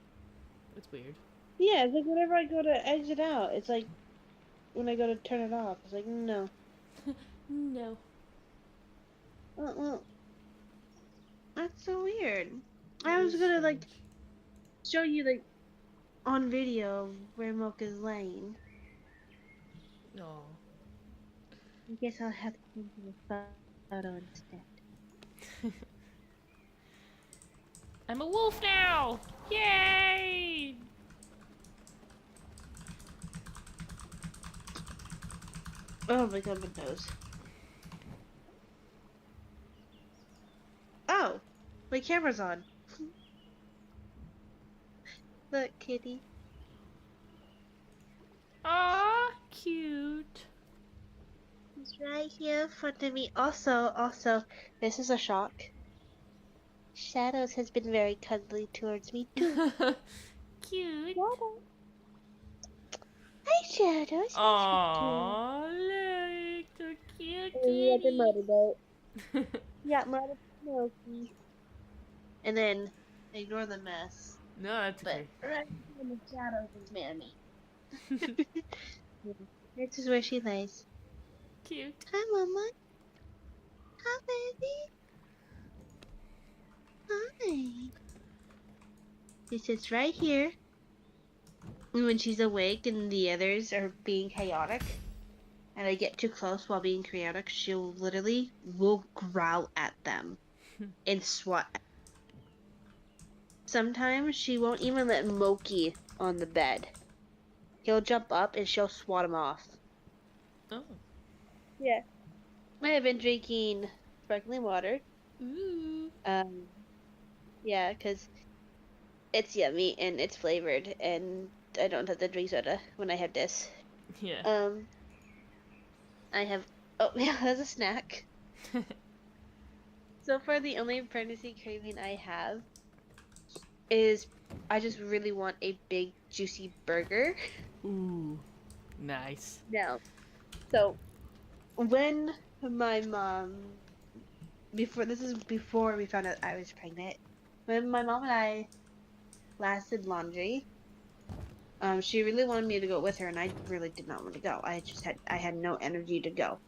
That's weird. Yeah, it's like whenever I go to exit out, it's like when I go to turn it off, it's like no. No. That's so weird. I was gonna like show you like on video where Mocha's laying. No. I guess I'll have to send you a photo instead. I'm a wolf now! Yay! Oh my god, my nose. Oh! My camera's on. Look, kitty. Aw, cute. He's right here in front of me. Also, this is a shock. Shadows has been very cuddly towards me too. Cute. Hi, Shadows. Aww, look, so cute, We got the muddy kitty. boat. Yeah, muddy Milky. And then ignore the mess. No, that's But okay. right in the shadows is Mammy. This is where she lays. Cute. Hi, Mama. Hi, baby. Hi. She sits right here. And when she's awake and the others are being chaotic, and they get too close while being chaotic, she'll literally will growl at them and swat. Sometimes she won't even let Moki on the bed. He'll jump up and she'll swat him off. Oh. Yeah. I have been drinking sparkling water. Ooh. Yeah, because it's yummy and it's flavored, and I don't have to drink soda when I have this. Yeah. I have oatmeal as a snack. So far, the only pregnancy craving I have is I just really want a big, juicy burger. Ooh. Nice. Now, so when my mom, before we found out I was pregnant, when my mom and I last did laundry, she really wanted me to go with her, and I really did not want to go. I had no energy to go.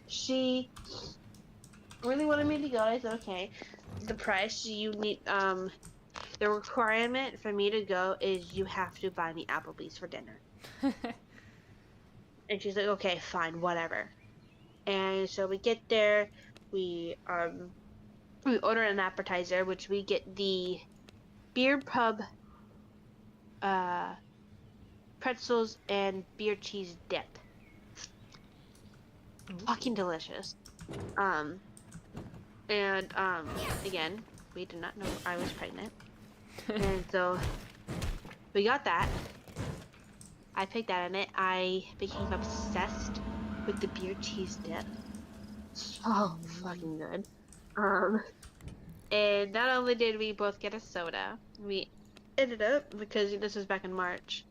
She really wanted me to go. I said, okay. The price you need, the requirement for me to go is you have to buy me Applebee's for dinner. And she's like, okay, fine, whatever. And so we get there, we order an appetizer, which we get the beer pub, pretzels and beer cheese dip. Fucking delicious. Again, we did not know I was pregnant. And so we got that. I picked that in it. I became obsessed with the beer cheese dip. So fucking good. And not only did we both get a soda, we ended up, because this was back in March,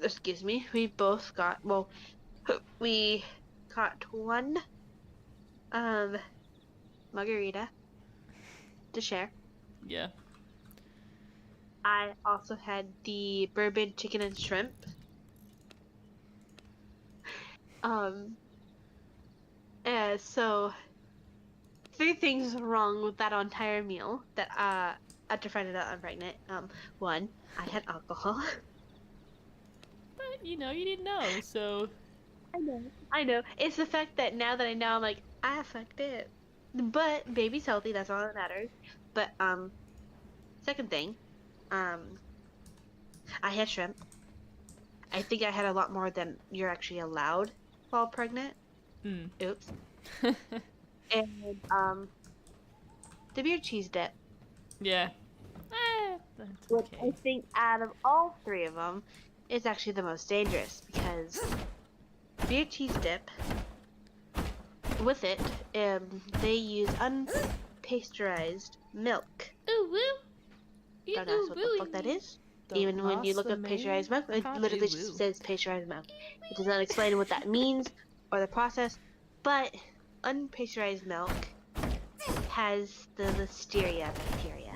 excuse me, we both got, well, we got one margarita to share. Yeah. I also had the bourbon chicken and shrimp. And so 3 things wrong with that entire meal that after finding out I'm pregnant. 1, I had alcohol. But, you didn't know, so... I know. It's the fact that now that I know, I'm like, I fucked it. But baby's healthy, that's all that matters. But, second thing, I had shrimp. I think I had a lot more than you're actually allowed while pregnant. Oops. And, the beer cheese dip. Yeah. That's Which okay. I think out of all 3 of them, is actually the most dangerous, because beer cheese dip, with it, they use unpasteurized milk. Ooh woo! Don't ask what the fuck that is. Even when you look up pasteurized milk, it literally just says pasteurized milk. It does not explain what that means or the process, but unpasteurized milk has the listeria bacteria,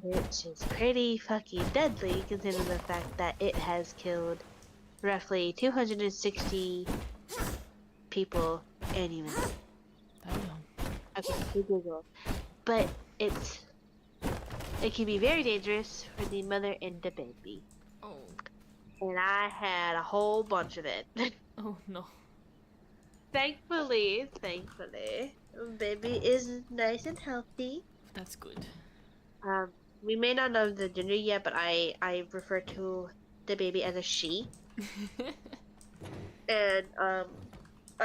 which is pretty fucking deadly considering the fact that it has killed roughly 260 people annually. Okay, Google. But it can be very dangerous for the mother and the baby. Oh. And I had a whole bunch of it. Oh no. Thankfully, baby is nice and healthy. That's good. We may not know the gender yet, but I refer to the baby as a she. And I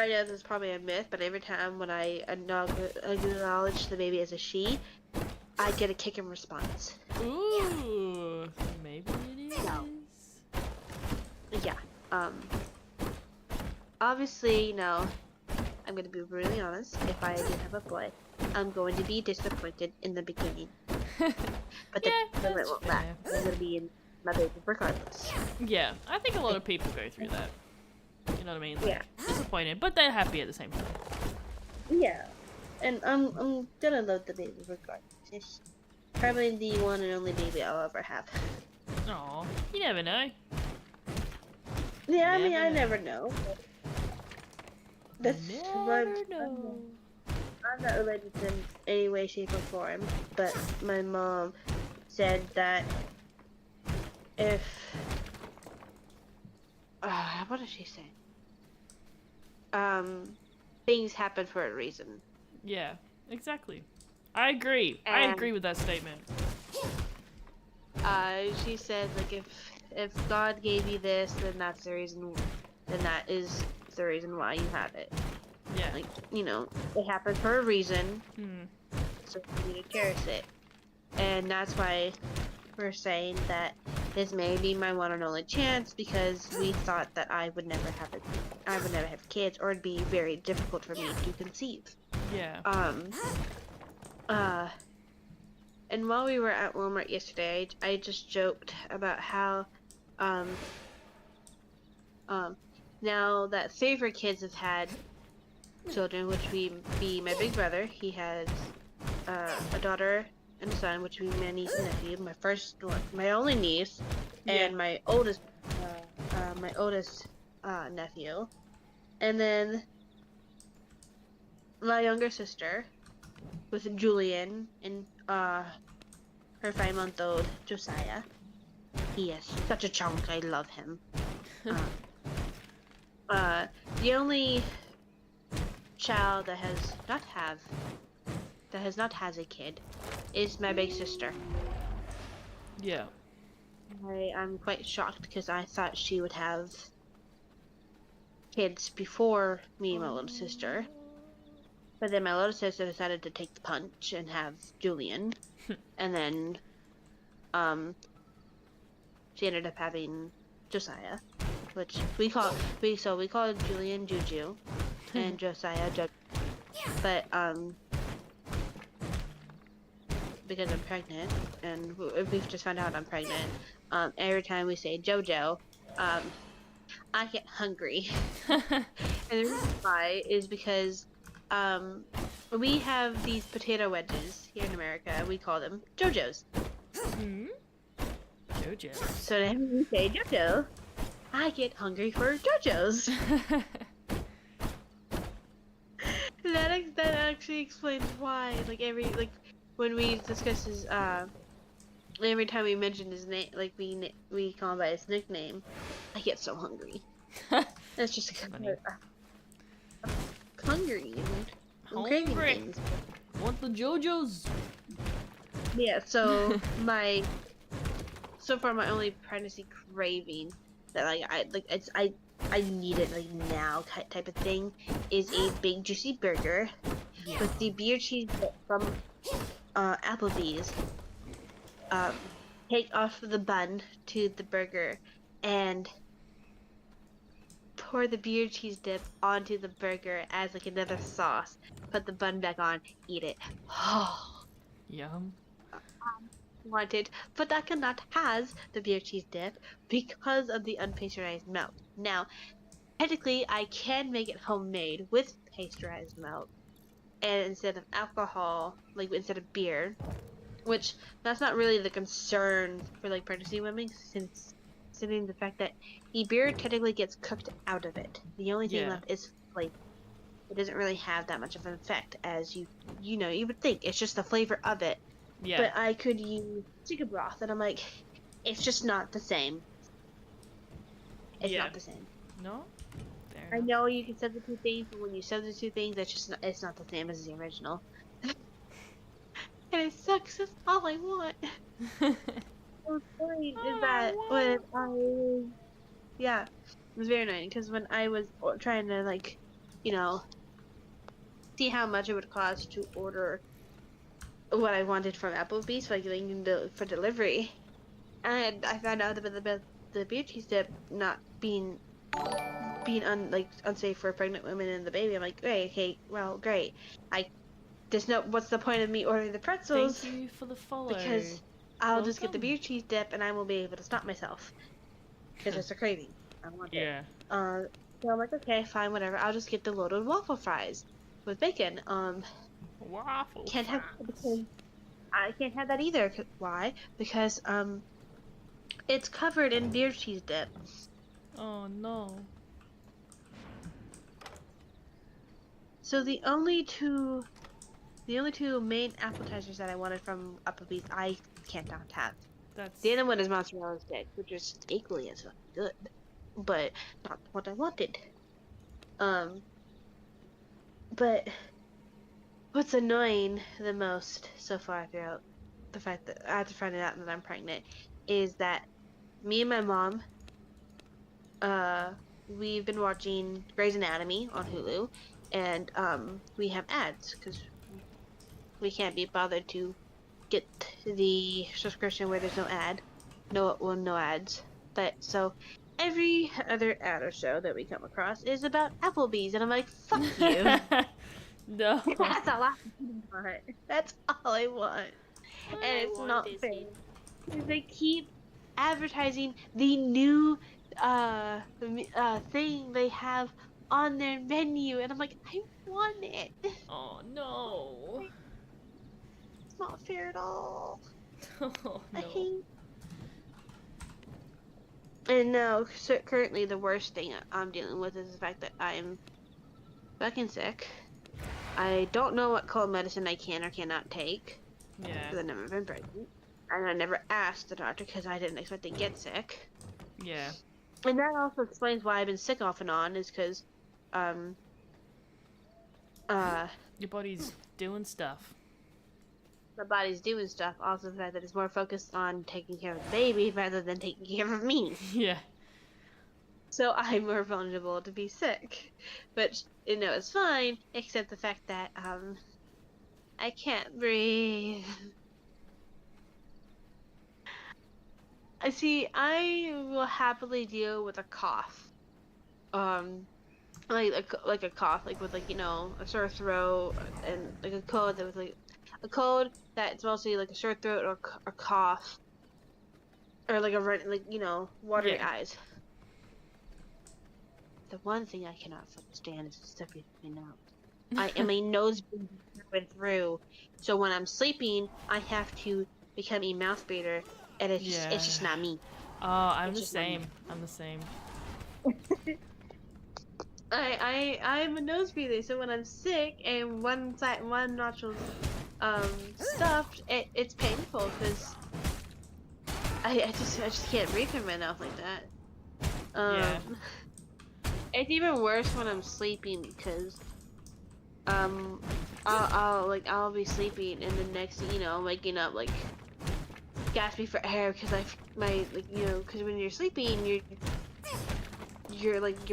know this is probably a myth, but every time when I acknowledge the baby as a she, I get a kick in response. Ooh, maybe it is. No. Yeah. Obviously, I'm gonna be really honest. If I did have a boy, I'm going to be disappointed in the beginning. But the moment won't last. I'm gonna be in my baby regardless. Yeah, I think a lot of people go through that. You know what I mean? Like, Yeah. Disappointed, but they're happy at the same time. Yeah. And I'm gonna love the baby regardless. It's probably the one and only baby I'll ever have. Aw, you never know. Yeah, I mean, Never I know. never know. That's Never know. I'm not related in any way, shape, or form, but my mom said that if what did she say? Things happen for a reason. Yeah, exactly. I agree. I And- agree with that statement. She said, like, if God gave you this, then that's the reason. Then that is the reason why you have it. Yeah. Like, you know, it happened for a reason, Hmm. so you need to cherish it. And that's why we're saying that this may be my one and only chance, because we thought that I would never have kids, or it'd be very difficult for me to conceive. Yeah. And while we were at Walmart yesterday, I just joked about how, now that three kids have had children, which would be my big brother. He has a daughter and a son, which would be my niece and nephew. My only niece, and my oldest nephew, and then my younger sister with Julian and her 5-month-old Josiah. He is such a chunk. I love him. The only child that has not had a kid is my big sister. Yeah. I'm quite shocked because I thought she would have kids before me and my little sister. But then my little sister decided to take the punch and have Julian. And then she ended up having Josiah, which we call Julian Juju and Josiah Juju. But because I'm pregnant, and we've just found out I'm pregnant, every time we say JoJo, I get hungry. And the reason why is because we have these potato wedges here in America. We call them JoJo's. Hmm? JoJo. So every time we say JoJo, I get hungry for JoJo's. That actually explains why. When we discuss his every time we mention his name, like we call him by his nickname, I get so hungry. That's just Funny. Hungry. I'm craving Hungry. things. Want the JoJo's? Yeah. So so far my only pregnancy craving that I need it like now type of thing is a big juicy burger with the beer cheese from Applebee's. Take off the bun to the burger and pour the beer cheese dip onto the burger as like another sauce. Put the bun back on, eat it. Oh, Yum. wanted, but that cannot has the beer cheese dip because of the unpasteurized milk. Now, technically, I can make it homemade with pasteurized milk, and instead of alcohol, like instead of beer, which that's not really the concern for like pregnancy women, since considering the fact that the beer technically gets cooked out of it. The only thing left is flavor. It doesn't really have that much of an effect as you would think. It's just the flavor of it. Yeah. But I could use chicken broth, and I'm like, it's just not the same. It's not the same. No? Fair I enough. know you can substitute things, but when you substitute things, it's not the same as the original. And it sucks. That's all I want. The point is that when it was very annoying because when I was trying to see how much it would cost to order what I wanted from Applebee's for delivery, and I found out about the beer cheese dip not being unsafe for pregnant women and the baby. I'm like, great. What's the point of me ordering the pretzels? Thank you for the follow. Because I'll just get the Welcome. beer cheese dip and I will be able to stop myself. Because it's a craving. I want it. Yeah. So I'm like, okay, fine, whatever. I'll just get the loaded waffle fries with bacon. Waffle Can't have fries. because I can't have that either. Why? Because it's covered in beer cheese dip. Oh no. So the only two main appetizers that I wanted from Applebee's, I can't not have. That's The other one is mozzarella stick, which is equally as good. but not what I wanted. But what's annoying the most so far throughout the fact that after finding out that I'm pregnant is that me and my mom, we've been watching Grey's Anatomy on Hulu, and we have ads because we can't be bothered to get the subscription where there's no ad, no ads. But so every other ad or show that we come across is about Applebee's, and I'm like, fuck you. No. That's all I want. That's all I want. All And I it's want not is fair. it. Because they keep advertising the new thing they have on their menu, and I'm like, I want it. Oh no. It's not fair at all. Oh I no. hate. And now, so currently, the worst thing I'm dealing with is the fact that I'm fucking sick. I don't know what cold medicine I can or cannot take Yeah. because I've never been pregnant, and I never asked the doctor because I didn't expect to get sick. Yeah. And that also explains why I've been sick off and on, is because, Your body's doing stuff. my body's doing stuff. Also, the fact that it's more focused on taking care of the baby rather than taking care of me. Yeah. So I'm more vulnerable to be sick. But, it's fine, except the fact that, I can't breathe. I will happily deal with a cough. Like a cough, like with a sore throat and like a cold that was like a cold that's mostly like a sore throat or a cough or like a watery Yeah. eyes. The one thing I cannot stand is stuff breathing out. I am a nose breather through and through, so when I'm sleeping, I have to become a mouth breather, and it's just not me. Oh, I'm It's the just not me. same. I'm the same. I'm a nose breather, so when I'm sick and one nostril's stuffed, it's painful because I just can't breathe through my mouth like that. Yeah. It's even worse when I'm sleeping because I'll be sleeping and the next thing I'm waking up like gasping for air because because when you're sleeping your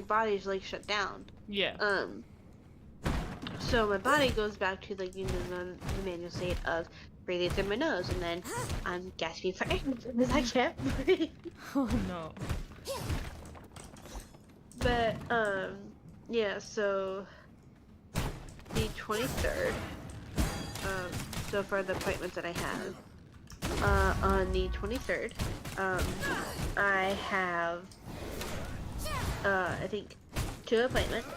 body's like shut down. Yeah. So my body goes back to the manual state of breathing through my nose, and then I'm gasping for air because I can't breathe. Oh no. But yeah. So the 23rd. So for the appointments that I have, on the 23rd, I have I think 2 appointments.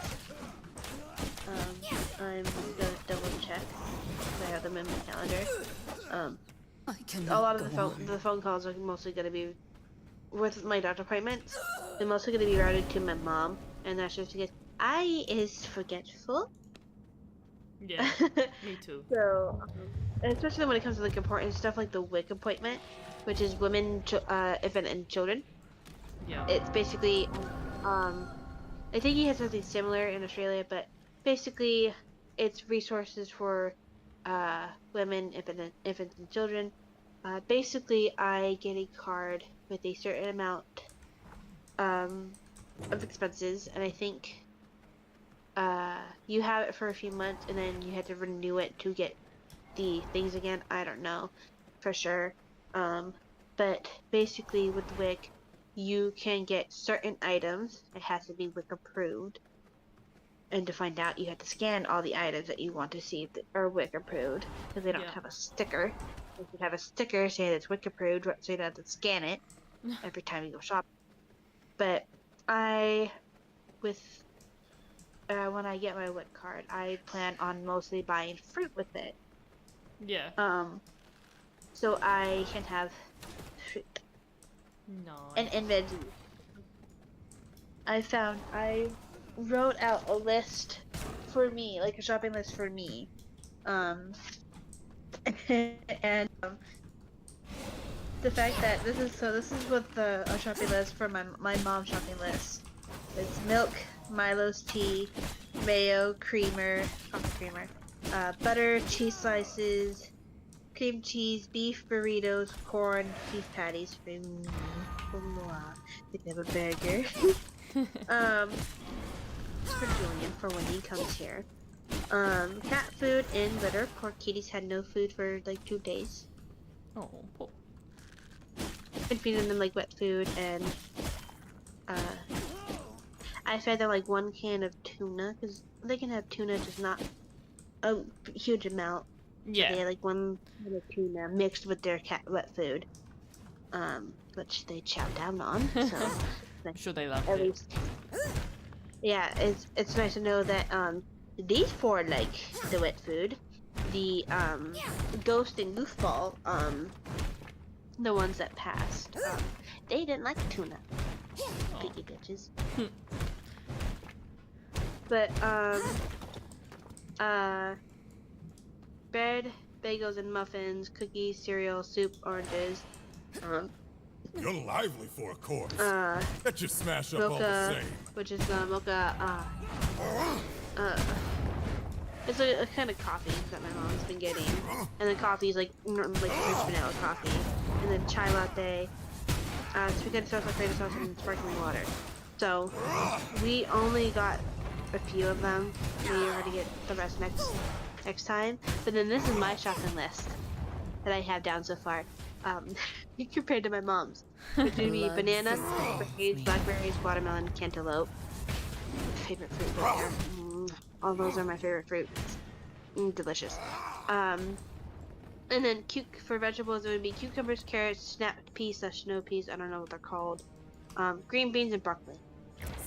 I'm gonna double check if I have them in my calendar. A lot of the phone calls are mostly gonna be with my doctor appointments. They're mostly gonna be routed to my mom, and that's just because I is forgetful. Yeah. Me too. So, especially when it comes to important stuff like the WIC appointment, which is women, infant, and children. Yeah. It's basically, I think he has something similar in Australia, but basically, it's resources for women, infants, and children. Basically, I get a card with a certain amount of expenses, and I think you have it for a few months, and then you have to renew it to get the things again. I don't know for sure. But basically, with WIC, you can get certain items. It has to be WIC approved. And to find out, you have to scan all the items that you want to see that are WIC approved, because they don't have a sticker. They should have a sticker saying it's WIC approved, so you don't have to scan it every time you go shopping. But when I get my WIC card, I plan on mostly buying fruit with it. Yeah. So I can have fruit. No. And veggies. I wrote out a list for me, like a shopping list for me. And the fact that this is what the shopping list for my mom's shopping list. It's milk, Milo's tea, mayo, creamer, coffee creamer, butter, cheese slices, cream cheese, beef burritos, corn, beef patties, they have a burger. For Julian for when he comes here. Cat food and litter. Poor kitties had no food for like 2 days. Oh, poor. Been feeding them like wet food and I fed them like 1 can of tuna because they can have tuna, just not a huge amount. Yeah. They had like 1 can of tuna mixed with their cat wet food, which they chow down on. So I'm sure they loved at it. least, yeah, it's nice to know that these 4 like the wet food. The Ghost and Goofball, the ones that passed, they didn't like tuna. Picky bitches. But bread, bagels and muffins, cookies, cereal, soup, oranges. You're lively for a corpse. That you smash up all the Mocha, same. which is mocha. It's a kind of coffee that my mom's been getting, and then coffee is like rich vanilla coffee, and then chai latte, spaghetti sauce, tomato sauce, and sparkling water. So we only got a few of them. We are going to get the rest next time. But then this is my shopping list that I have down so far, compared to my mom's, which would be banana, berries, blackberries, watermelon, cantaloupe. Favorite fruit right there. All those are my favorite fruits. Delicious. And then for vegetables, it would be cucumbers, carrots, snap peas, snow peas, I don't know what they're called. Green beans and broccoli.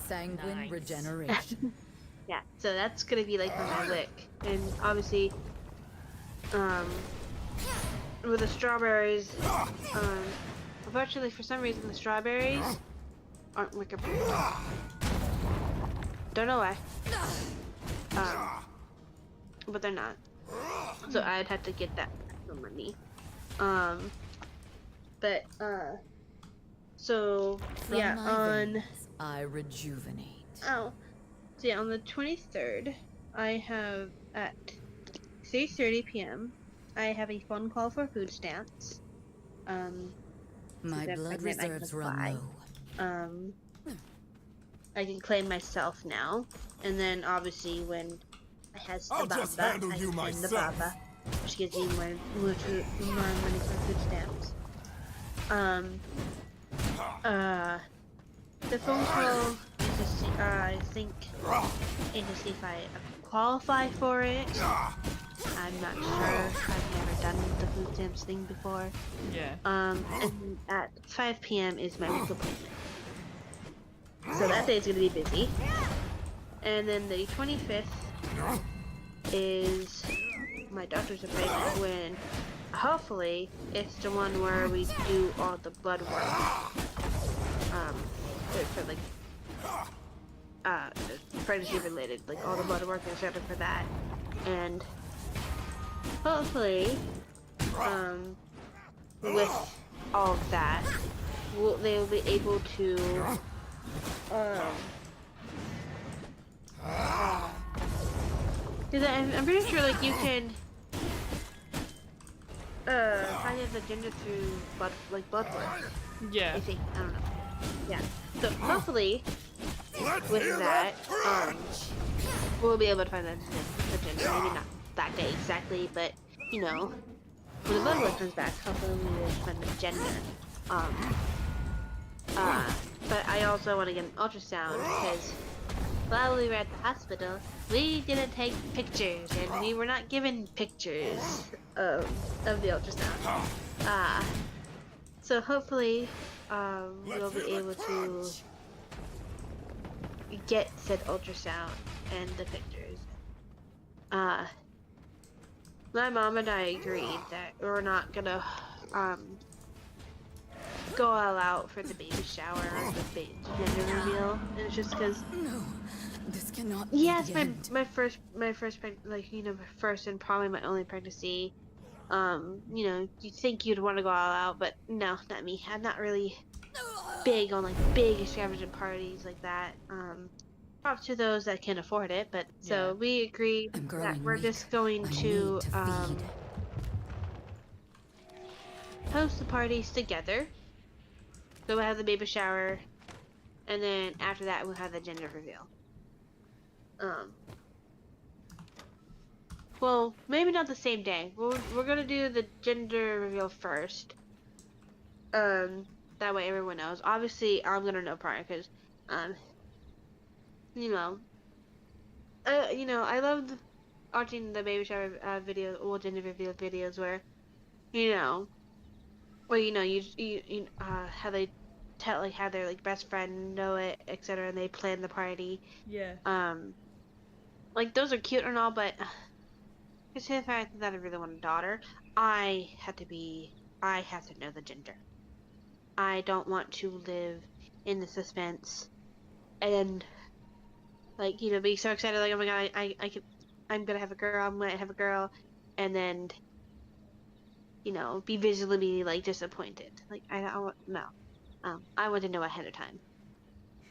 Sanguine regeneration. Yeah, so that's gonna be like my wick. And obviously, with the strawberries, unfortunately for some reason the strawberries aren't wick approved. Don't know why. But they're not. So I'd have to get that for money. So From yeah, my on veins, I rejuvenate. so yeah, on the 23rd, I have at 3:30 p.m. I have a phone call for food stamps. My since I'm blood pregnant, I can reserves run apply. low. I can claim myself now, and then obviously when I has the I'll just baba, handle I you can claim the myself. baba, which gives me more money for food stamps. The phone call is to see, I think, is to see if I qualify for it. I'm not sure. I've never done the food stamps thing before. Yeah. And at 5 p.m. is my week appointment. So that day is gonna be busy. And then the 25th is my doctor's appointment when hopefully it's the one where we do all the blood work. For like pregnancy related, like all the blood work and stuff for that. And hopefully, with all of that, they will be able to because I'm pretty sure like you can find out the gender through blood work. Yeah. I think, I don't know. Yeah. So hopefully with that, we'll be able to find the gender. Maybe not that day exactly, but you know, when the blood work comes back, hopefully we will find the gender. But I also want to get an ultrasound because while we were at the hospital, we didn't take pictures and we were not given pictures of the ultrasound. So hopefully, we'll be able to get said ultrasound and the pictures. My mom and I agreed that we're not gonna go all out for the baby shower or the baby gender reveal. And it's just because No, this cannot be yes, the end. my first like, you know, my first and probably my only pregnancy. You know, you think you'd want to go all out, but no, not me. I'm not really big on like big extravagant parties like that. Props to those that can afford it, but Yeah. so we agreed I'm that growing we're weak. just going I to need to feed. host the parties together. So we'll have the baby shower, and then after that we'll have the gender reveal. Well, maybe not the same day. We're gonna do the gender reveal first. That way everyone knows. Obviously, I'm gonna know prior because, you know, I loved watching the baby shower videos, or gender reveal videos where, you know, how they tell like how their like best friend know it, etc., and they plan the party. Yeah. Like those are cute and all, but considering the fact that I really want a daughter, I have to know the gender. I don't want to live in the suspense and like be so excited like, oh my god, I'm gonna have a girl, I'm gonna have a girl, and then be visually like disappointed. Like I don't want no. I want to know ahead of time.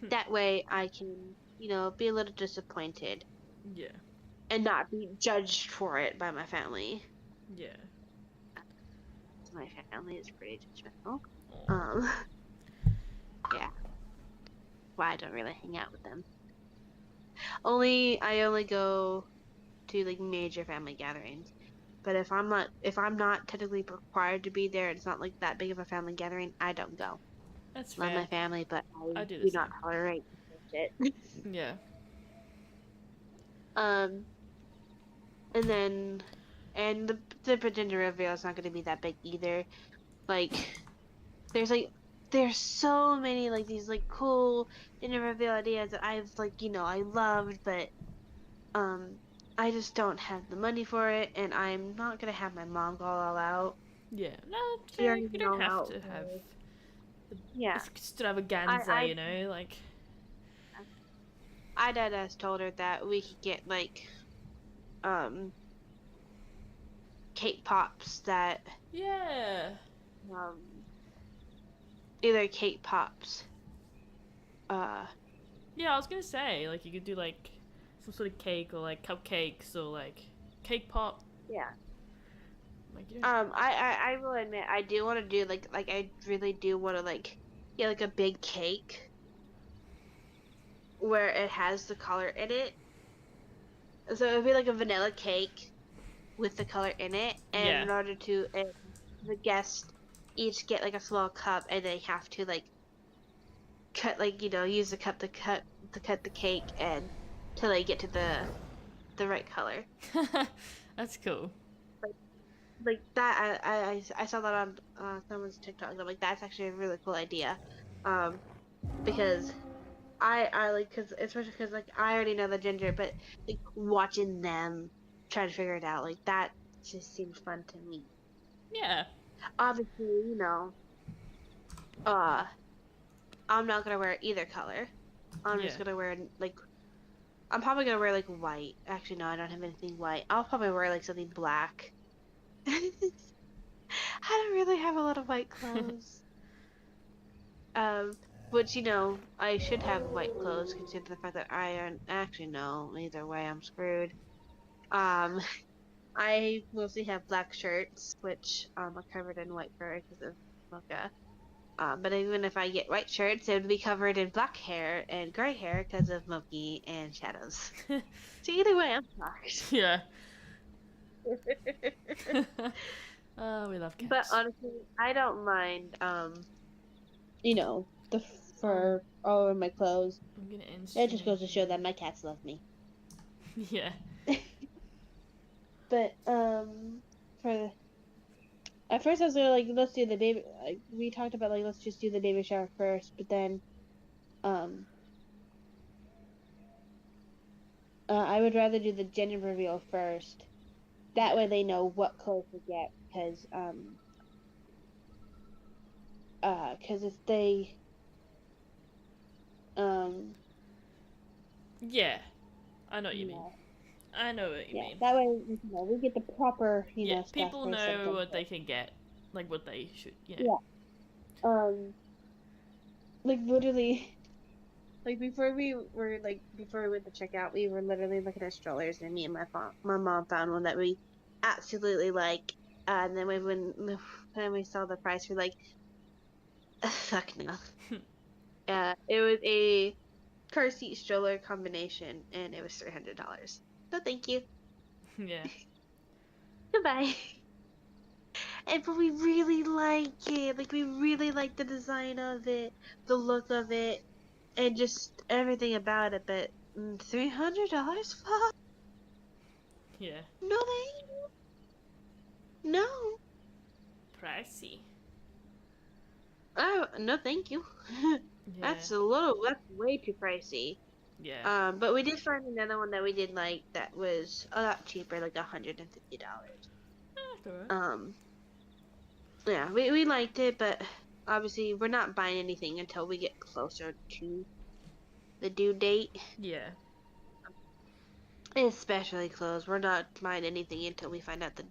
That way I can be a little disappointed Yeah. and not be judged for it by my family. Yeah. My family is pretty judgmental. Aw. Yeah. Why I don't really hang out with them. I only go to like major family gatherings. But if I'm not technically required to be there, it's not like that big of a family gathering, I don't go. That's Love fair. my family, but I I do the do same. not tolerate bullshit. Yeah. Um, and then, and the gender reveal is not going to be that big either. Like, there's so many like these like cool gender reveal ideas that I've I loved, but I just don't have the money for it, and I'm not gonna have my mom go all out. Yeah. No, She yeah, already you went don't all have out to have for the yeah. extravaganza, I like. I dad has told her that we could get like um cake pops that Yeah. um either cake pops uh Yeah, I was gonna say, like, you could do, like, some sort of cake or, like, cupcakes or, like, cake pop. yeah. Like, you don't... I will admit I do want to do like I really do want to like get like a big cake where it has the color in it. So it would be like a vanilla cake with the color in it, and Yeah. in order to the guests each get like a small cup, and they have to like cut use the cup to cut the cake and till they get to the right color. That's cool. Like that, I saw that on someone's TikTok. And I'm like, that's actually a really cool idea, because I like because especially because like I already know the ginger, but like watching them try to figure it out like that just seems fun to me. Yeah. Obviously, uh, I'm not gonna wear either color. I'm Yeah. just gonna wear like I'm probably gonna wear like white. Actually, no, I don't have anything white. I'll probably wear like something black. I don't really have a lot of white clothes. Which I should have white clothes considering the fact that I aren't actually no. Either way, I'm screwed. Um, I mostly have black shirts, which are covered in white fur because of mocha. But even if I get white shirts, it would be covered in black hair and gray hair because of Moki and shadows. So either way, I'm fucked. Yeah. Oh, we love cats. But honestly, I don't mind. The fur all over my clothes. I'm gonna end It just goes to show stream. that my cats love me. Yeah. But for at first I was like, let's do the baby. Like, we talked about like let's just do the baby shower first, but then I would rather do the gender reveal first. That way they know what clothes to get, because if they Yeah. I know what you mean. I know what you Yeah, mean. that way we get the proper Yeah, stuff people for know something. what they can get, like what they should. Yeah. Like literally, like before we went to check out, we were literally looking at strollers, and me and my mom found one that we absolutely like. And then when we saw the price, we're like, fuck no. It was a car seat stroller combination, and it was $300. No, thank you. Yeah. Goodbye. But we really like it. Like we really like the design of it, the look of it, and just everything about it. But $300? Fuck Yeah. no, thank you. No. Pricey. Oh no, thank you. Yeah. That's way too pricey. Yeah. But we did find another one that we did like that was a lot cheaper, like $150. That's alright. Yeah, we liked it, but obviously we're not buying anything until we get closer to the due date. Yeah. Especially clothes. We're not buying anything until we find out the